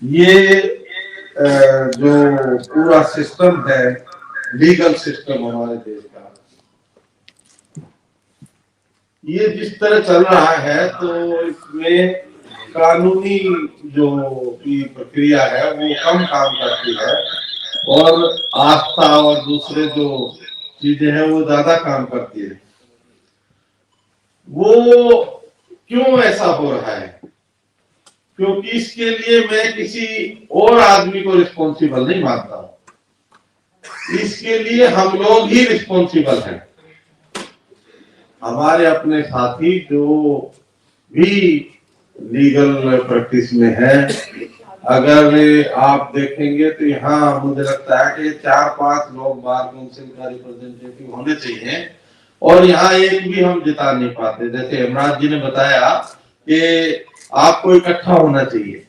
ये जो पूरा सिस्टम है, लीगल सिस्टम हमारे देश का, ये जिस तरह चल रहा है, तो इसमें कानूनी जो की प्रक्रिया है वो कम काम करती है और आस्था और दूसरे जो चीजें हैं वो ज्यादा काम करती है। वो क्यों ऐसा हो रहा है? क्योंकि इसके लिए मैं किसी और आदमी को रिस्पॉन्सिबल नहीं मानता हूं, इसके लिए हम लोग ही रिस्पॉन्सिबल हैं। हमारे अपने साथी जो भी लीगल प्रैक्टिस में है, अगर आप देखेंगे तो यहाँ मुझे लगता है कि 4-5 लोग बार काउंसिल का रिप्रेजेंटेटिव होने चाहिए और यहाँ एक भी हम जिता नहीं पाते। जैसे हेमराज जी ने बताया कि आपको इकट्ठा होना चाहिए,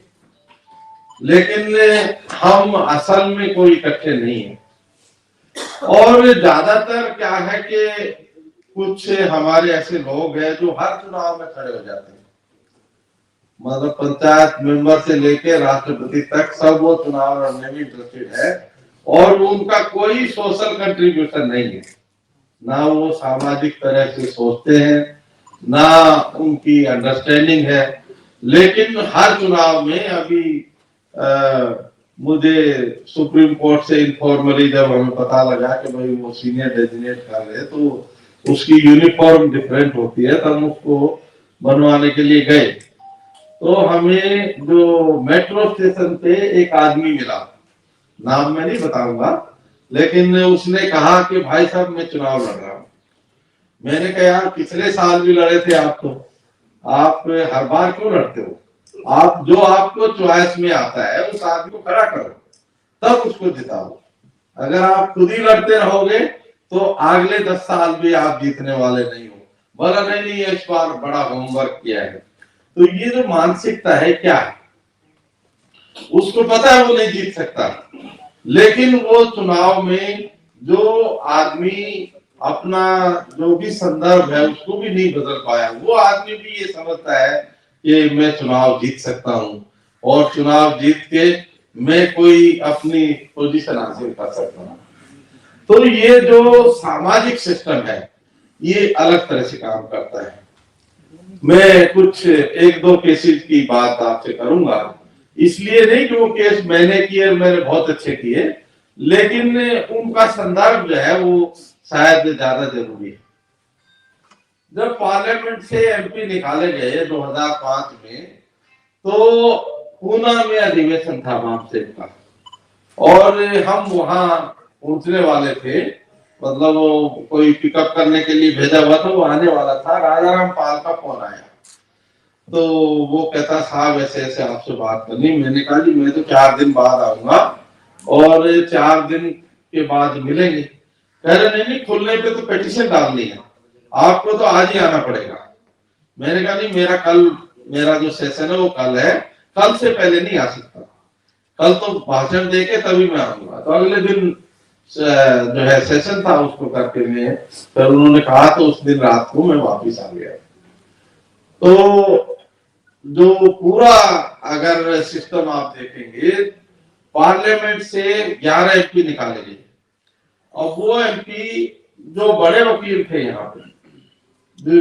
लेकिन हम असल में कोई इकट्ठे नहीं है। और ज्यादातर क्या है कि कुछ हमारे ऐसे लोग हैं जो हर चुनाव में खड़े हो जाते हैं, मतलब पंचायत मेंबर से लेके राष्ट्रपति तक सब वो चुनाव लड़ने में इंटरेस्टेड है और उनका कोई सोशल कंट्रीब्यूशन नहीं है, ना वो सामाजिक तरह से सोचते हैं, ना उनकी अंडरस्टैंडिंग है। लेकिन हर चुनाव में अभी मुझे सुप्रीम कोर्ट से इनफॉर्मली जब हमें पता लगा कि भाई वो सीनियर डेजिग्नेट कर रहे, तो उसकी यूनिफॉर्म डिफरेंट होती है, तब उसको बनवाने के लिए गए। तो हमें जो मेट्रो स्टेशन पे एक आदमी मिला, नाम मैं नहीं बताऊंगा, लेकिन उसने कहा कि भाई साहब मैं चुनाव लड़ रहा हूं। मैंने कहा यार पिछले साल भी लड़े थे आप, तो आप हर बार क्यों लड़ते हो? आप जो आपको चॉइस में आता है उस आदमी को खड़ा करो, तब उसको जिताओ। अगर आप खुद ही लड़ते रहोगे तो अगले 10 साल भी आप जीतने वाले नहीं हो। बोला नहीं इस बार बड़ा होमवर्क किया है। तो ये जो मानसिकता है क्या है, उसको पता है वो नहीं जीत सकता, लेकिन वो चुनाव में जो आदमी अपना जो भी संदर्भ है उसको भी नहीं बदल पाया, वो आदमी भी ये समझता है कि मैं चुनाव जीत सकता हूं और चुनाव जीत के मैं कोई अपनी पोजीशन हासिल कर सकता हूं। तो ये जो सामाजिक सिस्टम है ये अलग तरह से काम करता है। मैं कुछ 1-2 केसेस की बात आपसे करूंगा, इसलिए नहीं कि वो केस मैंने किए, मैंने बहुत अच्छे किए, लेकिन उनका संदर्भ जो है वो शायद ज्यादा जरूरी है। जब पार्लियामेंट से एमपी निकाले गए 2005 में, तो पूना में अधिवेशन था वामसेप का और हम वहां पहुंचने वाले थे, मतलब वो कोई पिकअप करने के लिए भेजा हुआ था, वो आने वाला था। राजाराम पाल का फोन आया, तो वो कहता साहब ऐसे ऐसे आपसे बात करनी। मैंने कहा जी मैं तो 4 दिन बाद आऊंगा और 4 दिन के बाद मिलेंगे। कह रहे नहीं नहीं, खुलने पे तो पिटीशन डालनी है, आपको तो आज ही आना पड़ेगा। मैंने कहा नहीं मेरा जो सेशन है वो कल है, कल से पहले नहीं आ सकता, कल तो भाषण देके तभी मैं आऊंगा। तो अगले दिन जो है सेशन था उसको करके मैं फिर उन्होंने कहा, तो उस दिन रात को मैं वापिस आ गया। तो जो पूरा अगर सिस्टम आप देखेंगे, पार्लियामेंट से 11 एमपी निकाले गए और वो एमपी जो बड़े वकील थे यहाँ पे,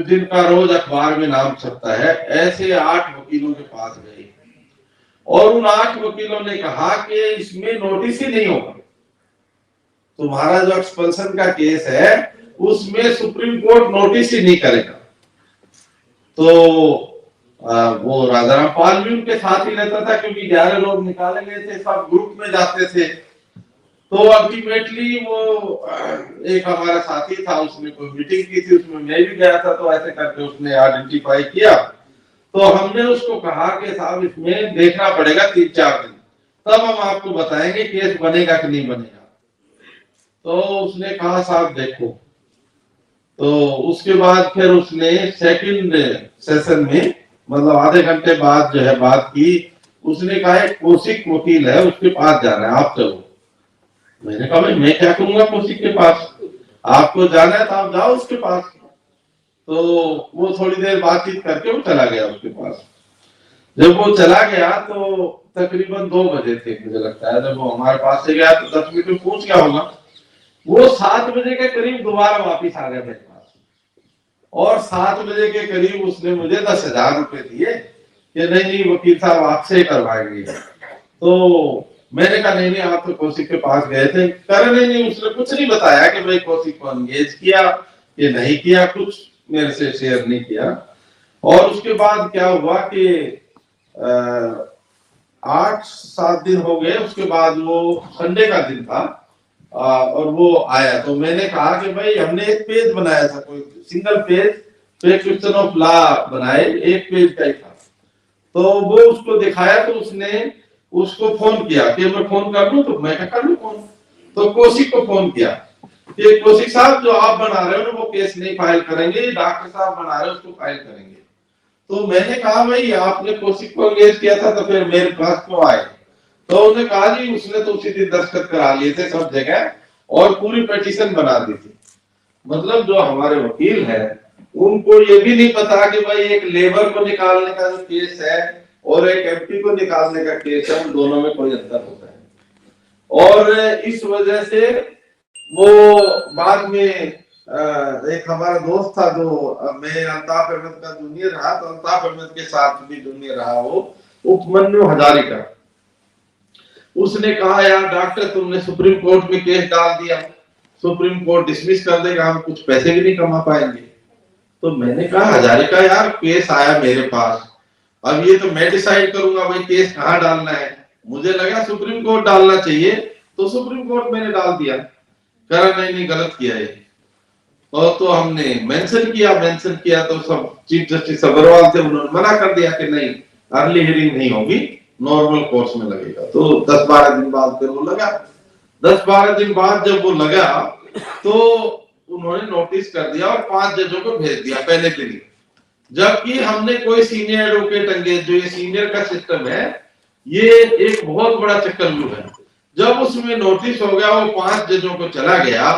जिनका रोज अखबार में नाम छपता है, ऐसे 8 वकीलों के पास गए और उन 8 वकीलों ने कहा कि इसमें नोटिस ही नहीं होगा, तुम्हारा जो एक्सपल्सन का केस है उसमें सुप्रीम कोर्ट नोटिस ही नहीं करेगा। तो वो राजाराम पाल भी उनके साथ ही रहता था, क्योंकि 11 लोग निकाले गए थे, सब ग्रुप में जाते थे। तो अल्टीमेटली वो एक हमारा साथी था, उसने कोई मीटिंग की थी, उसमें मैं भी गया था, तो ऐसे करके उसने आइडेंटिफाई किया। तो हमने उसको कहा कि साहब इसमें देखना पड़ेगा 3-4 दिन, तब हम आपको बताएंगे केस बनेगा कि नहीं बनेगा। तो उसने कहा साहब देखो। तो उसके बाद फिर उसने सेकंड सेशन में, मतलब आधे घंटे बाद जो है बात की। उसने कहा एक कौशिक वकील है उसके पास जाना है, आप चलो। मैंने कहा भाई मैं क्या करूंगा कौशिक के पास, आपको जाना है तो आप जाओ उसके पास। तो वो थोड़ी देर बातचीत करके वो चला गया उसके पास। जब वो चला गया तो तकरीबन 2 बजे थे मुझे लगता है, जब वो हमारे पास से गया तो 10 मिनट में पूछ गया होगा। वो 7 बजे के करीब दोबारा वापिस आ गया मेरे पास, और 7 बजे के करीब उसने मुझे 10,000 रुपए दिए कि नहीं नहीं वकील साहब आपसे करवाएंगे। तो मैंने कहा नहीं नहीं आप तो कौशिक के पास गए थे। कह रहे नहीं उसने कुछ नहीं बताया कि भाई कौशिक को एंगेज किया कि नहीं किया, कुछ मेरे से शेयर नहीं किया। और उसके बाद क्या हुआ कि 8-7 दिन हो गए, उसके बाद वो संडे का दिन था और वो आया। तो मैंने कहा कि भाई हमने एक पेज बनाया था, कोई single page question of law बनाए, एक पेज का ही था। तो वो उसको दिखाया तो उसने उसको फोन किया कि मैं फोन कर लूं, तो मैं कर लूं फोन। तो कौशिक को फोन किया कि कौशिक साहब जो आप बना रहे हो ना वो केस नहीं फाइल करेंगे, डॉक्टर साहब बना रहे हो उसको फाइल करेंगे। तो मैंने कहा भाई आपने कौशिक को एंगेज किया था तो फिर मेरे पास क्यों आए? तो उन्होंने कहा जी उसने तो उसी दिन दस्तखत करा लिए थे सब जगह और पूरी पिटीशन बना दी थी। मतलब जो हमारे वकील है उनको ये भी नहीं पता कि भाई एक लेबर को निकालने का जो केस है और एक एमपी को निकालने का केस है, उन दोनों में कोई अंतर होता है। और इस वजह से वो बाद में एक हमारा दोस्त था जो मैं अल्ताफ अहमद का जूनियर रहा, तो अल्ताफ अहमद के साथ भी जूनियर रहा वो उपमन्यु हजारिका। उसने कहा यार डॉक्टर तुमने सुप्रीम कोर्ट में केस डाल दिया, सुप्रीम कोर्ट डिसमिस कर देगा, हम कुछ पैसे भी नहीं कमा पाएंगे। तो मैंने कहा हजारिका यार केस आया मेरे पास, अब ये तो मैं डिसाइड करूंगा भाई केस कहाँ डालना है। मुझे लगा सुप्रीम कोर्ट डालना चाहिए तो सुप्रीम कोर्ट मैंने डाल दिया। कह रहा नहीं नहीं गलत किया है। और तो हमने मेंशन किया तो सब चीफ जस्टिस अग्रवाल थे, उन्होंने मना कर दिया कि नहीं अर्ली हियरिंग नहीं होगी, नॉर्मल कोर्स में लगेगा। तो 10-12 दिन बाद फिर वो लगा। 10-12 दिन बाद जब वो लगा तो उन्होंने नोटिस कर दिया और 5 जजों को भेज दिया पहले के लिए, जबकि हमने कोई सीनियर एडवोकेट एंगेज, जो ये सीनियर का सिस्टम है ये एक बहुत बड़ा चक्रव्यूह है। जब उसमें नोटिस हो गया वो 5 जजों को चला गया,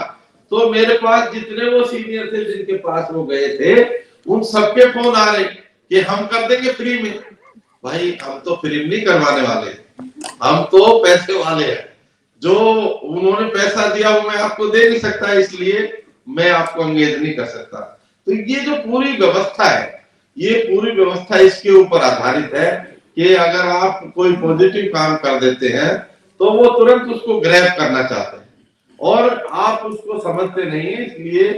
तो मेरे पास जितने वो सीनियर थे जिनके पास वो गए थे उन सबके फोन आ रहे कि हम कर देंगे फ्री में। भाई हम तो फ्री में नहीं करवाने वाले, हम तो पैसे वाले हैं। जो उन्होंने पैसा दिया वो मैं आपको दे नहीं सकता, इसलिए मैं आपको एंगेज नहीं कर सकता। तो ये जो पूरी व्यवस्था है, ये पूरी व्यवस्था इसके ऊपर आधारित है कि अगर आप कोई पॉजिटिव काम कर देते हैं तो वो तुरंत उसको ग्रैब करना चाहते हैं और आप उसको समझते नहीं है। इसलिए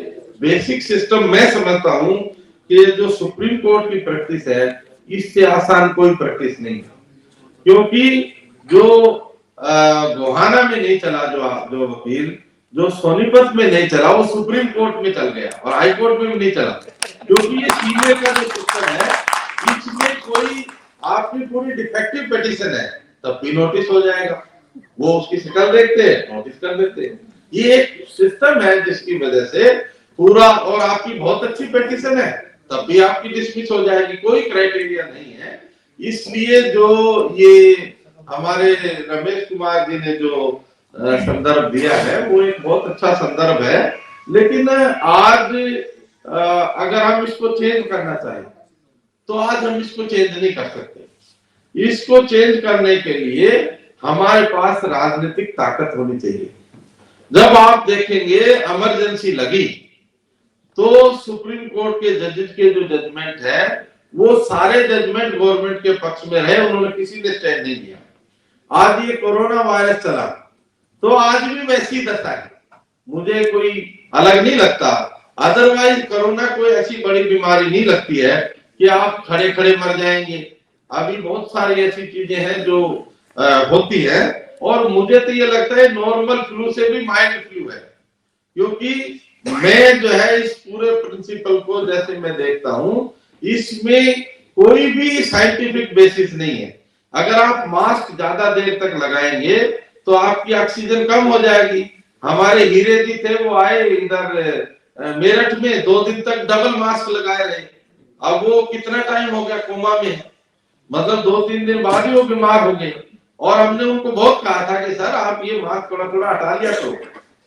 बेसिक सिस्टम मैं समझता हूं कि जो सुप्रीम कोर्ट की प्रैक्टिस है इससे आसान कोई प्रैक्टिस नहीं है, क्योंकि जो गोहाना में नहीं चला जो वकील, जो सोनीपत में नहीं चला वो सुप्रीम कोर्ट में चल गया और हाई कोर्ट में भी नहीं चला, क्योंकि ये सीनियर का जो सिस्टम है इसमें कोई आपकी पूरी डिफेक्टिव पिटीशन है तब भी नोटिस हो जाएगा, वो उसकी शक्ल देखते हैं नोटिस कर देते हैं। ये एक सिस्टम है जिसकी वजह से पूरा, और आपकी बहुत अच्छी पिटीशन है तब भी आपकी डिसमिस हो जाएगी, कोई क्राइटेरिया नहीं है। इसलिए जो ये हमारे रमेश कुमार जी ने जो संदर्भ दिया है वो एक बहुत अच्छा संदर्भ है, लेकिन आज अगर हम इसको चेंज करना चाहें तो आज हम इसको चेंज नहीं कर सकते। इसको चेंज करने के लिए हमारे पास राजनीतिक ताकत होनी चाहिए। जब आप देखेंगे इमरजेंसी लगी तो सुप्रीम कोर्ट के जजेस के जो जजमेंट है वो सारे जजमेंट गवर्नमेंट के पक्ष में रहे, उन्होंने किसी ने स्टैंड नहीं किया। आज ये कोरोना वायरस चला तो आज भी वैसी दशा है, मुझे कोई अलग नहीं लगता। अदरवाइज कोरोना कोई ऐसी बड़ी बीमारी नहीं लगती है कि आप खड़े खड़े मर जाएंगे। अभी बहुत सारी ऐसी चीजें हैं जो होती है, और मुझे तो ये लगता है नॉर्मल फ्लू से भी माइल्ड फ्लू है, क्योंकि मैं जो है इस पूरे प्रिंसिपल को जैसे मैं देखता हूं इसमें कोई भी साइंटिफिक बेसिस नहीं है। अगर आप मास्क ज्यादा देर तक लगाएंगे तो आपकी ऑक्सीजन कम हो जाएगी। हमारे हीरे जी थे वो आए इधर मेरठ में 2 दिन तक डबल मास्क लगाए रहे, अब वो कितना टाइम हो गया कोमा में, मतलब 2-3 दिन बाद ही वो बीमार हो गए। और हमने उनको बहुत कहा था कि सर आप ये मास्क थोड़ा थोड़ा हटा लिया करो।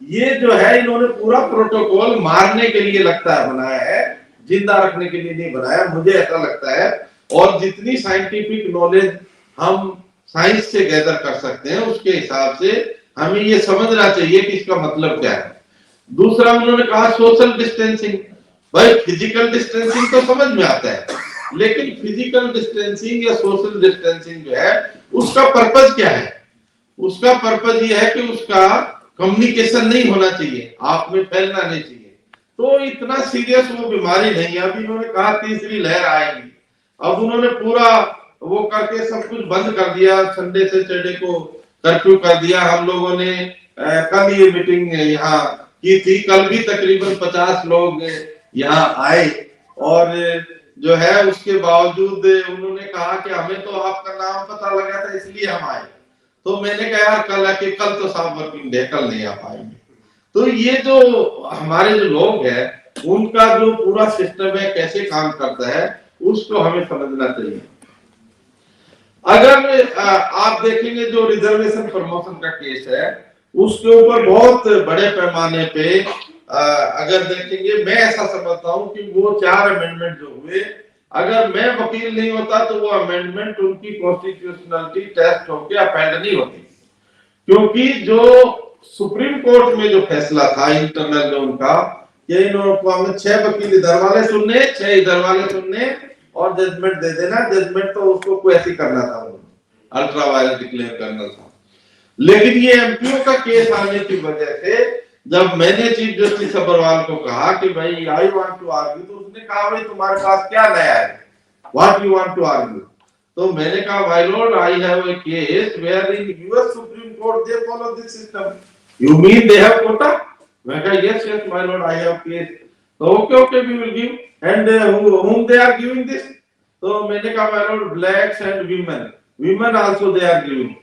ये जो है इन्होंने पूरा प्रोटोकॉल मारने के लिए लगता है बनाया है, जिंदा रखने के लिए नहीं बनाया, मुझे ऐसा लगता है। और जितनी साइंटिफिक नॉलेज हम साइंस से गैदर कर सकते हैं, उसके हिसाब से हमें ये समझना चाहिए कि इसका मतलब क्या है। दूसरा उन्होंने कहा सोशल डिस्टेंसिंग। भाई फिजिकल डिस्टेंसिंग तो समझ में आता है, लेकिन फिजिकल डिस्टेंसिंग या सोशल डिस्टेंसिंग जो है उसका पर्पज क्या है? उसका पर्पज ये है कि उसका कम्युनिकेशन नहीं होना चाहिए, आप में फैलना नहीं चाहिए। तो इतना सीरियस वो बीमारी नहीं है। अभी उन्होंने कहा तीसरी लहर आएगी, अब उन्होंने पूरा वो करके सब कुछ बंद कर दिया, संडे से सैटरडे को कर्फ्यू कर दिया। हम लोगों ने कल ये मीटिंग यहाँ की थी, कल भी तकरीबन 50 लोग यहाँ आए, और जो है उसके बावजूद उन्होंने कहा कि हमें तो आपका नाम पता लगा था इसलिए हम आए। तो मैंने कहा यार कल तो साफ वर्किंग डे, कल नहीं आ पाएंगे। तो ये जो हमारे जो लोग हैं उनका जो पूरा सिस्टम है कैसे काम करता है उसको हमें समझना चाहिए। अगर आप देखेंगे जो रिजर्वेशन प्रमोशन का केस है उसके ऊपर बहुत बड़े पैमाने पे अगर देखेंगे, मैं ऐसा समझता हूं कि वो 4 अमेंडमेंट जो हुए, अगर मैं वकील नहीं होता तो वो अमेंडमेंट उनकी कॉन्स्टिट्यूशनलिटी टेस्ट होकर अपेंड नहीं होती। क्योंकि जो सुप्रीम कोर्ट में जो फैसला था इंटरनल जो उनका, ये इन्होंने हमें 6 वकील इधर वाले सुनने, 6 इधर वाले सुनने और जजमेंट दे देना। जजमेंट तो उसको कोई ऐसी करना था, अल्ट्रा वायलेंस डिक्लेयर करना था। लेकिन ये एमपीओ का केस आने की वजह से जब मैंने चीफ जस्टिस अग्रवाल को कहा कि भाई आई वांट टू आर्ग्यू, तो उसने कहा भाई तुम्हारे पास क्या नया है, what you want to argue. तो मैंने कहा my lord I have a case where in US supreme court they follow this system, you mean they have quota. मैं कहा yes yes my lord I have case. तो okay we will give and whom they are giving this। तो मैंने कहा my लॉर्ड blacks and women also they are giving.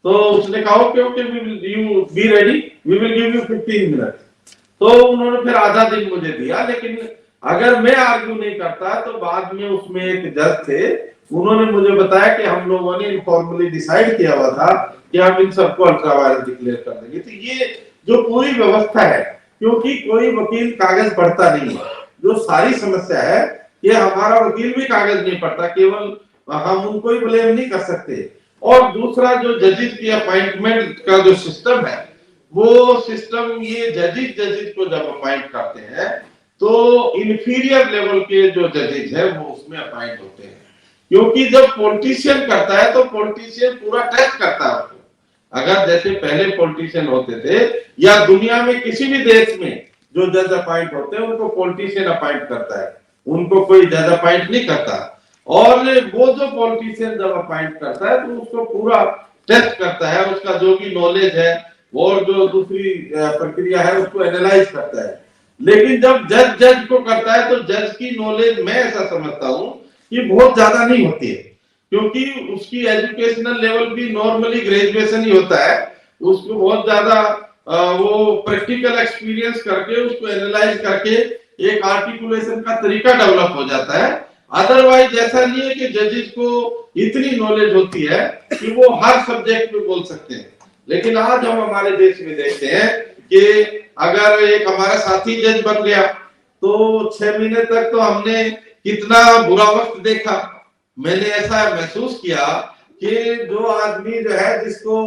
तो उसने कहा okay we will you be ready, we will give you 15 minute. तो उन्होंने फिर आधा दिन मुझे दिया, लेकिन अगर मैं आर्ग्यू नहीं करता तो बाद में उसमें एक जज थे, उन्होंने मुझे बताया कि हम लोगों ने इनफॉर्मली डिसाइड किया हुआ था कि हम इन सबको अल्ट्रा वायलेंस डिक्लेयर कर देंगे। तो ये जो पूरी व्यवस्था है, क्योंकि कोई वकील कागज पढ़ता नहीं है, जो सारी समस्या है ये हमारा वकील भी कागज नहीं पढ़ता, केवल हम उनको ही ब्लेम नहीं कर सकते। और दूसरा जो जजेस की अपॉइंटमेंट का जो सिस्टम है, वो सिस्टम ये जजेस को जब अपॉइंट करते हैं तो इंफीरियर लेवल के जो जजेस है वो उसमें अपॉइंट होते हैं। क्योंकि जब पॉलिटिशियन करता है तो पॉलिटिशियन पूरा टेस्ट करता है उसको। अगर जैसे पहले पॉलिटिशियन होते थे या दुनिया में किसी भी देश में जो जज अपॉइंट होते हैं उनको पॉलिटिशियन अपॉइंट करता है, उनको कोई जज अपॉइंट नहीं करता। और वो जो पॉलिटिशियन जब अपॉइंट करता है तो उसको पूरा टेस्ट करता है, उसका जो भी नॉलेज है और जो दूसरी प्रक्रिया है उसको एनालाइज करता है। लेकिन जब जज को करता है तो जज की नॉलेज मैं ऐसा समझता हूं कि बहुत ज्यादा नहीं होती है, क्योंकि उसकी एजुकेशनल लेवल भी नॉर्मली ग्रेजुएशन ही होता है। उसको बहुत ज्यादा वो प्रैक्टिकल एक्सपीरियंस करके उसको एनालाइज करके एक आर्टिकुलेशन का तरीका डेवलप हो जाता है। अदरवाइज ऐसा नहीं है कि जजेस को इतनी नॉलेज होती है कि वो हर सब्जेक्ट में बोल सकते हैं। लेकिन आज हम हमारे देश में देखते हैं कि अगर एक हमारा साथी जज बन गया तो 6 महीने तक तो हमने कितना बुरा वक्त देखा। मैंने ऐसा महसूस किया कि जो आदमी जो है जिसको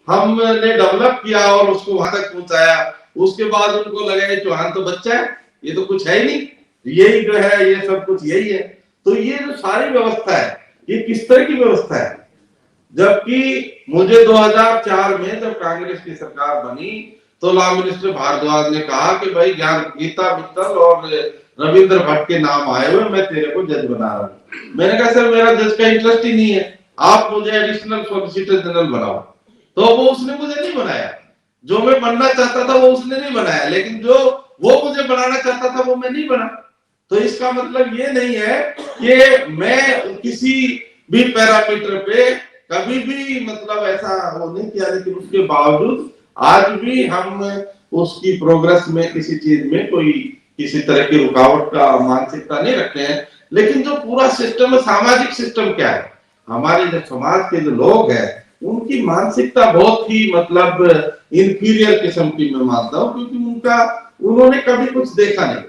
हमने डेवलप किया और उसको वहां तक पहुंचाया, उसके बाद उनको लगा कि चौहान तो बच्चा है, ये तो कुछ है ही नहीं, यही जो है ये सब कुछ यही है। तो ये जो सारी व्यवस्था है ये किस तरह की व्यवस्था है? जबकि मुझे 2004 में जब कांग्रेस की सरकार बनी तो लॉ मिनिस्टर भारद्वाज ने कहा कि भाई ज्ञान गीता मित्तल और रविंद्र भट्ट के नाम आए हुए, मैं तेरे को जज बना रहा हूं। मैंने कहा सर मेरा जज का इंटरेस्ट ही नहीं है, आप मुझे एडिशनल सॉलिसिटर जनरल बनाओ। तो वो उसने मुझे नहीं बनाया, जो मैं बनना चाहता था वो उसने नहीं बनाया, लेकिन जो वो मुझे बनाना चाहता था वो मैं नहीं बना। तो इसका मतलब ये नहीं है कि मैं किसी भी पैरामीटर पे कभी भी मतलब ऐसा वो नहीं किया, लेकिन उसके बावजूद आज भी हम उसकी प्रोग्रेस में किसी चीज में कोई किसी तरह की रुकावट का मानसिकता नहीं रखते हैं। लेकिन जो पूरा सिस्टम है, सामाजिक सिस्टम क्या है, हमारे जो समाज के जो लोग हैं उनकी मानसिकता बहुत ही मतलब इंफीरियर किस्म की मैं मानता हूँ, क्योंकि उन्होंने कभी कुछ देखा नहीं।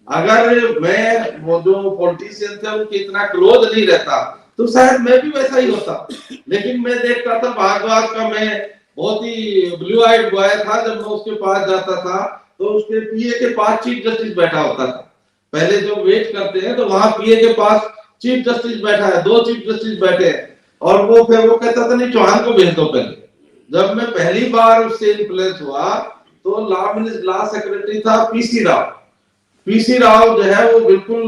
अगर मैं वो जो पॉलिटिशियन थे उनके इतना क्लोज नहीं रहता तो शायद मैं भी वैसा ही होता। लेकिन मैं देखता था भारद्वाज का, मैं बहुत ही ब्लू आइड बॉय था, जब मैं उसके पास जाता था तो उसके पीए के पास चीफ जस्टिस बैठा होता था। पहले जो वेट करते हैं तो वहां पीए के पास चीफ जस्टिस बैठा है, 2 चीफ जस्टिस बैठे हैं, और वो फिर वो कहता था नहीं चौहान को भेज दो पहले। जब मैं पहली बार उससे इन्फ्लुएंस हुआ तो लॉ सेक्रेटरी था पीसी राव। पीसी राव जो है वो बिल्कुल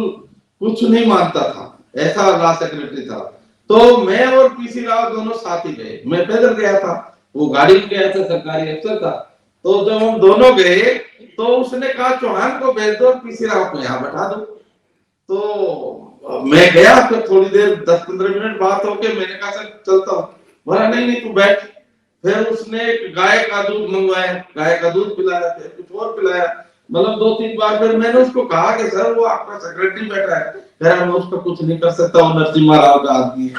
कुछ नहीं मानता था, ऐसा लॉ सेक्रेटरी था। तो मैं और पीसी राव दोनों साथ ही गए, मैं पैदल गया था, वो गाड़ी में गया था, सरकारी अफसर था। तो जब हम दोनों गए तो उसने कहा चौहान को भेज दो, पीसी राव को यहाँ बैठा दो। तो मैं गया, फिर थोड़ी देर 10-15 मिनट बात होके मैंने कहा सर चलता हूँ। बोला नहीं नहीं तू बैठ। फिर उसने गाय का दूध मंगवाया, गाय का दूध पिलाया, फिर कुछ और पिलाया, मतलब 2-3 बार। फिर मैंने उसको कहा कि सर वो आपका सेक्रेटरी बैठा है, कह रहा मैं उसका कुछ नहीं कर सकता, वो नरसिम्हा राव का आदमी है,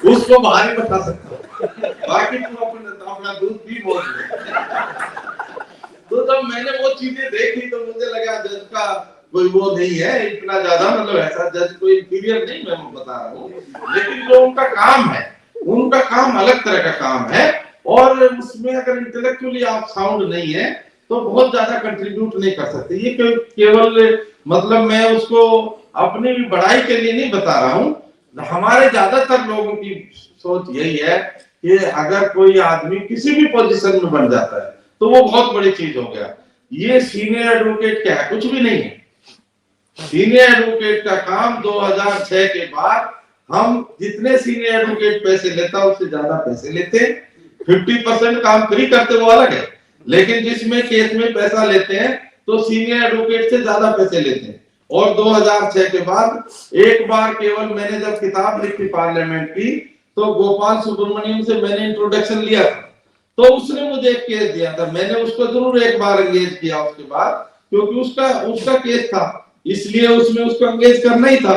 उसको बाहर ही बता सकता हूँ, बाकी तुम अपना दूध भी बोल। तो जब मैंने वो चीजें देखी तो मुझे लगा जज का कोई वो नहीं है इतना ज्यादा, मतलब ऐसा जज कोई इंटीरियर नहीं, मैं बता रहा हूँ। लेकिन जो उनका काम है, उनका काम अलग तरह का काम है, और उसमें अगर इंटेलेक्चुअली आप साउंड नहीं है तो बहुत ज्यादा कंट्रीब्यूट नहीं कर सकते। ये केवल मतलब मैं उसको अपनी बड़ाई के लिए नहीं बता रहा हूँ। हमारे ज्यादातर लोगों की सोच यही है कि अगर कोई आदमी किसी भी पोजीशन में बन जाता है तो वो बहुत बड़ी चीज हो गया। ये सीनियर एडवोकेट क्या है, कुछ भी नहीं है। सीनियर एडवोकेट का काम 2006 के बाद हम जितने सीनियर एडवोकेट पैसे लेता उससे ज्यादा पैसे लेते। 50% काम फ्री करते वो अलग है, लेकिन जिसमें केस में पैसा लेते हैं तो सीनियर एडवोकेट से ज्यादा पैसे लेते हैं। और 2006 के बाद एक बार केवल मैंने जब किताब लिखी पार्लियामेंट की तो गोपाल सुब्रमण्यम से मैंने इंट्रोडक्शन लिया था, तो उसने मुझे एक केस दिया था। मैंने उसको जरूर एक बार एंगेज किया उसके बाद, क्योंकि उसका केस था, इसलिए उसमें उसको एंगेज करना ही था।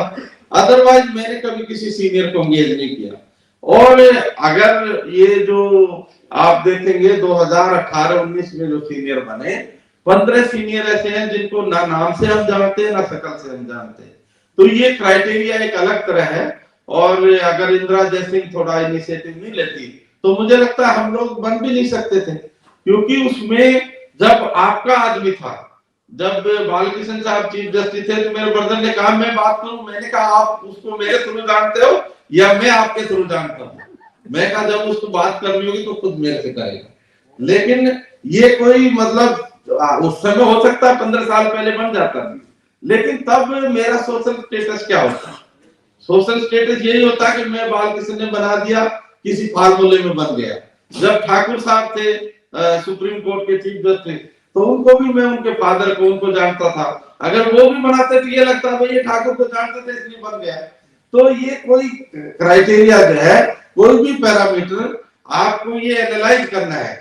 अदरवाइज मैंने कभी किसी सीनियर को एंगेज नहीं किया। और अगर ये जो आप देखेंगे 2018-19 में जो सीनियर बने, 15 सीनियर ऐसे हैं जिनको ना नाम से हम जानते हैं ना शक्ल से हम जानते हैं। तो ये क्राइटेरिया एक अलग तरह है। और अगर इंदिरा जयसिंह थोड़ा इनिशिएटिव नहीं लेती तो मुझे लगता है हम लोग बन भी नहीं सकते थे, क्योंकि उसमें जब आपका आदमी था, जब बालकृष्ण साहब चीफ जस्टिस थे तो मेरे ब्रदर ने कहा मैं बात करूं, मैंने कहा आप उसको मेरे थ्रू जानते हो या मैं आपके थ्रू जानता हूं? मैं कहा जब उसको बात करनी होगी तो खुद मेरे से करेगा। लेकिन ये कोई मतलब उस समय हो सकता है 15 साल पहले बन जाता, लेकिन तब मेरा सोशल स्टेटस क्या होता? सोशल स्टेटस यही होता कि मैं बालकृष्ण ने बना दिया, किसी फार्मूले में बन गया। जब ठाकुर साहब थे सुप्रीम कोर्ट के चीफ जस्टिस, तो उनको भी मैं उनके फादर को उनको जानता था, अगर वो भी बनाते तो ये लगता भाई ये ठाकुर को जानते थे इसलिए बन गया। तो ये कोई क्राइटेरिया जो है, कोई भी पैरामीटर आपको ये एनालाइज करना है।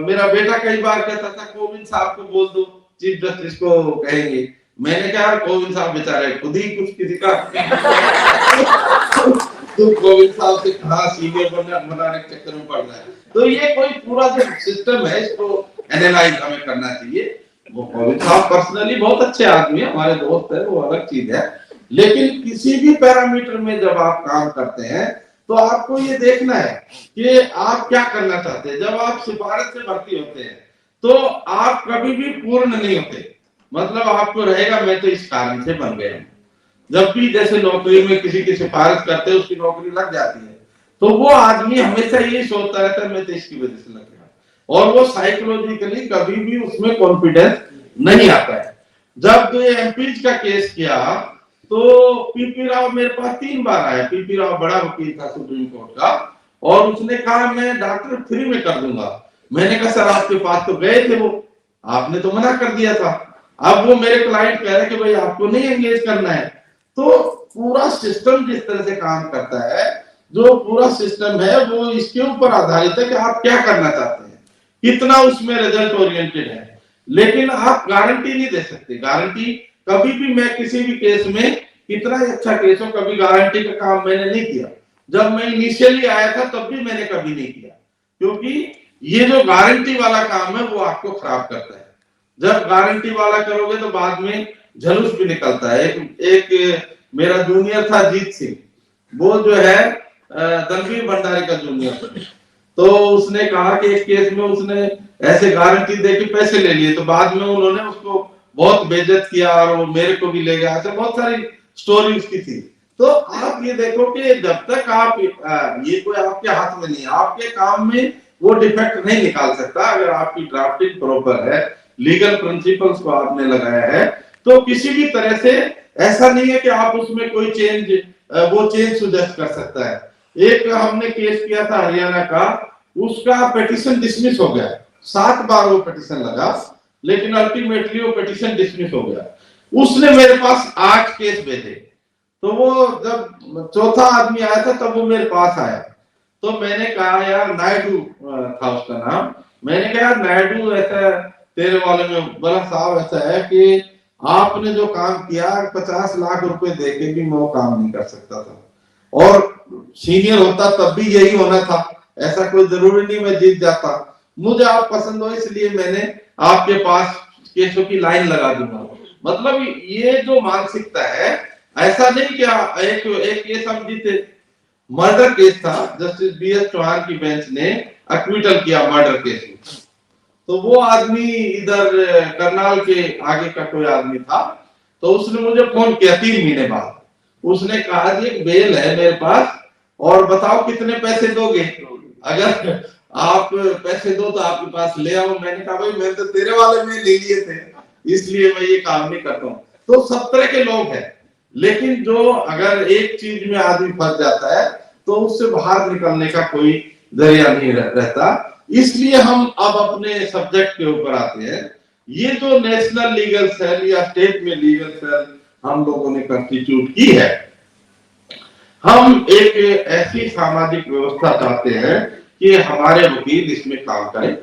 मेरा बेटा कई बार कहता था कोविंद साहब को बोल दो चीफ जस्टिस को कहेंगे। मैंने कहा कोविंद साहब बेचारे खुद ही कुछ किसी का तो कोविंद साहब से कहा सीनियर बनाने के चक्कर में पड़ रहा है। तो ये कोई पूरा जो सिस्टम है इसको एनालाइज हमें करना चाहिए। वो कोविंद साहब पर्सनली बहुत अच्छे आदमी है, हमारे दोस्त है, वो अलग चीज है। लेकिन किसी भी पैरामीटर में जब आप काम करते हैं तो आपको ये देखना है कि आप क्या करना चाहते हैं। जब आप सिफारिश से भर्ती होते हैं तो आप कभी भी पूर्ण नहीं होते, मतलब आपको रहेगा मैं तो इस कारण से बन गया। जब भी जैसे नौकरी में किसी की सिफारिश करते हैं उसकी नौकरी लग जाती है तो वो आदमी हमेशा यही सोचता रहता है मैं तो इसकी वजह से लग गया, और वो साइकोलॉजिकली कभी भी उसमें कॉन्फिडेंस नहीं आता है। जब तो एमपीज का केस किया तो पीपी राव मेरे पास 3 बार आया। पीपी राव बड़ा वकील था सुप्रीम कोर्ट का, और उसने कहा मैं डॉक्टर फ्री में कर दूंगा। मैंने कहा सर आपके पास तो गए थे वो, आपने तो मना कर दिया था। अब वो मेरे क्लाइंट कह रहे कि भाई आपको नहीं एंगेज करना है। तो पूरा सिस्टम जिस तरह से काम करता है, जो पूरा सिस्टम है वो इसके ऊपर आधारित है कि आप क्या करना चाहते हैं, कितना उसमें रिजल्ट ओरिएंटेड है। लेकिन आप गारंटी नहीं दे सकते। गारंटी कभी भी मैं किसी भी केस में कितना ही अच्छा केस हो, कभी गारंटी का काम मैंने नहीं किया। जब मैं इनिशियली आया था तब भी मैंने कभी नहीं किया, क्योंकि ये जो गारंटी वाला काम है वो आपको खराब करता है। जब गारंटी वाला करोगे तो बाद में झलूस भी निकलता है। एक मेरा जूनियर था जीत सिंह, वो जो है दलवीर भंडारी का जूनियर था। तो उसने कहा कि एक केस में उसने ऐसे गारंटी दे के पैसे ले लिए, तो बाद में उन्होंने उसको बहुत बेइज्जत किया और वो मेरे को भी ले गया। ऐसे बहुत सारी स्टोरी उसकी थी। तो आप ये देखो कि जब तक आप ये कोई आपके हाथ में नहीं, आपके काम में वो डिफेक्ट नहीं निकाल सकता। अगर आपकी ड्राफ्टिंग प्रॉपर है, लीगल प्रिंसिपल्स को आपने लगाया है, तो किसी भी तरह से ऐसा नहीं है कि आप उसमें कोई चेंज वो चेंज सुजेस्ट कर सकता है। एक हमने केस किया था हरियाणा का, उसका पिटीशन डिसमिस हो गया। 7 बार वो पिटीशन लगा, लेकिन अल्टीमेटली वो पिटीशन डिसमिस हो गया। उसने मेरे पास 8 केस भेजे। तो वो जब चौथा आदमी आया था तब वो मेरे पास आया। तो मैंने कहा यार, नायडू था उसका नाम, मैंने कहा नायडू ऐसा तेरे वाले में बड़ा साहब ऐसा है कि आपने जो काम किया 50 लाख रुपए देके भी मैं वो काम नहीं कर सकता था, और सीनियर होता तब भी यही होना था। ऐसा कोई जरूरी नहीं मैं जीत जाता। मुझे आप पसंद हो इसलिए मैंने आपके पास केसों की लाइन लगा दूंगा। मतलब ये जो मानसिकता है, ऐसा नहीं कि एक केस हम जीते, मर्डर केस था, जस्टिस बीएस चौहान की बेंच ने अक्विटल किया मर्डर केस में। तो वो आदमी इधर करनाल के आगे का कोई आदमी था, तो उसने मुझे फोन किया 3 महीने बाद। उसने कहा जी एक बेल है मेरे पास, और बताओ कितने पैसे दोगे, अगर आप पैसे दो तो आपके पास ले आओ। मैंने कहा भाई मैं तो तेरे वाले में ले लिए थे, इसलिए मैं ये काम नहीं करता हूँ। तो सब तरह के लोग हैं, लेकिन जो अगर एक चीज में आदमी फंस जाता है तो उससे बाहर निकलने का कोई जरिया नहीं रहता। इसलिए हम अब अपने सब्जेक्ट के ऊपर आते हैं। ये जो नेशनल लीगल सेल या स्टेट में लीगल सेल हम लोगों ने कंस्टिट्यूट की है, हम एक ऐसी सामाजिक व्यवस्था चाहते हैं कि हमारे वकील इसमें काम करें,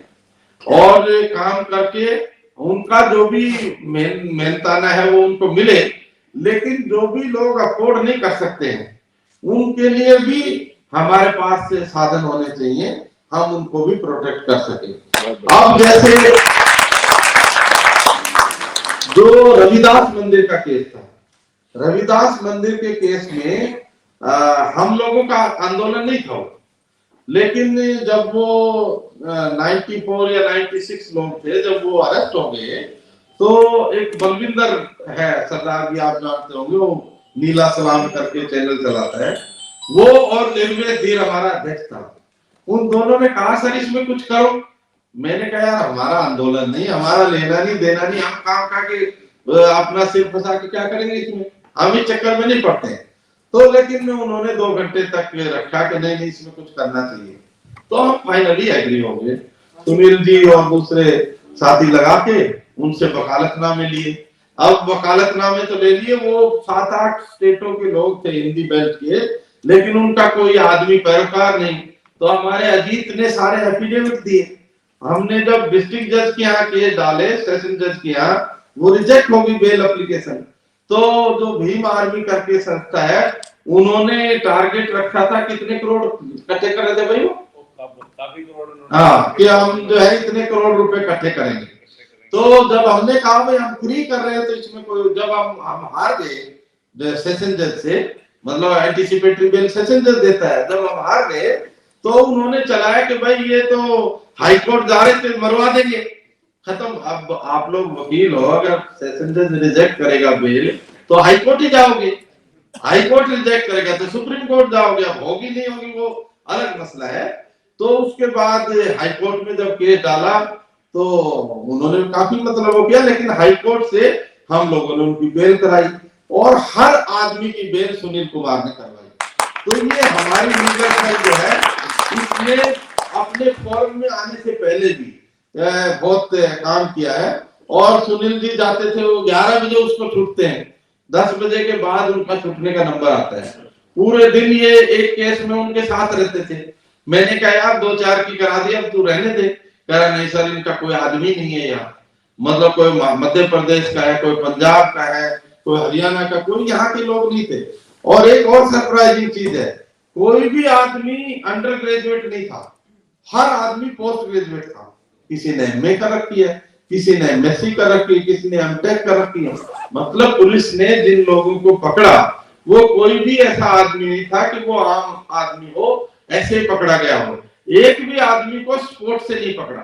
और काम करके उनका जो भी मेहनताना है वो उनको मिले। लेकिन जो भी लोग अफोर्ड नहीं कर सकते हैं, उनके लिए भी हमारे पास से साधन होने चाहिए, हम उनको भी प्रोटेक्ट कर सके। अब जैसे जो रविदास मंदिर का केस था, रविदास मंदिर के केस में हम लोगों का आंदोलन नहीं था, लेकिन जब वो 94 या 96 लोग थे, जब वो अरेस्ट हो गए, तो एक बलविंदर है सरदार जी, आप जानते होंगे, वो नीला सलाम करके चैनल चलाता है, वो और निर्मय धीर हमारा अध्यक्ष था। उन दोनों ने कहा सर इसमें कुछ करो। मैंने कहा यार हमारा आंदोलन नहीं, हमारा लेना नहीं देना नहीं, हम काम करके अपना सिर फंसा के क्या करेंगे इसमें, हम इस चक्कर में नहीं पड़ते हैं। तो लेकिन उन्होंने 2 घंटे तक रखा कि नहीं नहीं इसमें कुछ करना चाहिए। तो हम फाइनली एग्री हो गए, सुनील जी और दूसरे साथी लगा के उनसे वकालतनामे लिए। अब वकालतनामे तो ले लिए, वो 7-8 स्टेटों के लोग थे हिंदी बेल्ट के, लेकिन उनका कोई आदमी पैरोकार नहीं। तो हमारे अजीत ने सारे एफिडेविट दिए। हमने जब डिस्ट्रिक्ट जज के यहाँ केस डाले, सेशन जज के यहाँ, वो रिजेक्ट होगी बेल एप्लीकेशन। तो जो भीम आर्मी करके संस्था है, उन्होंने टारगेट रखा था कितने करोड़ इकट्ठे कर रहे थे भाई, काफी करोड़, हाँ, कि हम जो है इतने करोड़ रुपए इकट्ठे करेंगे। तो जब हमने कहा भाई हम फ्री कर रहे हैं, तो इसमें कोई, जब हम हार गए सेशन जज से, मतलब एंटीसिपेटरी बेल सेशन जज देता है, जब हम हार गए तो उन्होंने चलाया कि भाई ये तो हाई कोर्ट जा रहे थे, मरवा देंगे, खत्म। अब आप लोग वकील हो, अगर सेशन जज रिजेक्ट करेगा बेल तो हाई कोर्ट ही जाओगे, हाई कोर्ट रिजेक्ट करेगा तो सुप्रीम कोर्ट जाओगे। अब होगी नहीं होगी वो अलग मसला है। तो उसके बाद हाई कोर्ट में जब केस डाला तो उन्होंने काफी मतलब वो किया, लेकिन हाई कोर्ट से हम लोगों ने उनकी बेल कराई, और हर आदमी की बेल सुनील कुमार ने करवाई। तो ये हमारी लीगल सेल जो है, इसने अपने फॉर्म में आने से पहले भी बहुत काम किया है। और सुनील जी जाते थे, वो 11 बजे उसको छूटते हैं, 10 बजे के बाद उनका छूटने का नंबर आता है। पूरे दिन ये एक केस में उनके साथ रहते थे। मैंने कहा यार 2-4 की करा दी, अब तू रहने दे। कह रहा नहीं सर, इनका कोई आदमी नहीं है यहाँ, मतलब कोई मध्य प्रदेश का है, कोई पंजाब का है, कोई हरियाणा का, कोई यहाँ के लोग नहीं थे। और एक और सरप्राइजिंग चीज है, कोई भी आदमी अंडर ग्रेजुएट नहीं था, हर आदमी पोस्ट ग्रेजुएट था। किसी ने एमए कर रखी है, किसी ने एमएससी कर रखी, किसी ने एमटेक कर रखी है। मतलब पुलिस ने जिन लोगों को पकड़ा वो कोई भी ऐसा आदमी नहीं था कि वो आम आदमी हो, ऐसे ही पकड़ा गया हो। एक भी आदमी को स्पोर्ट से नहीं पकड़ा,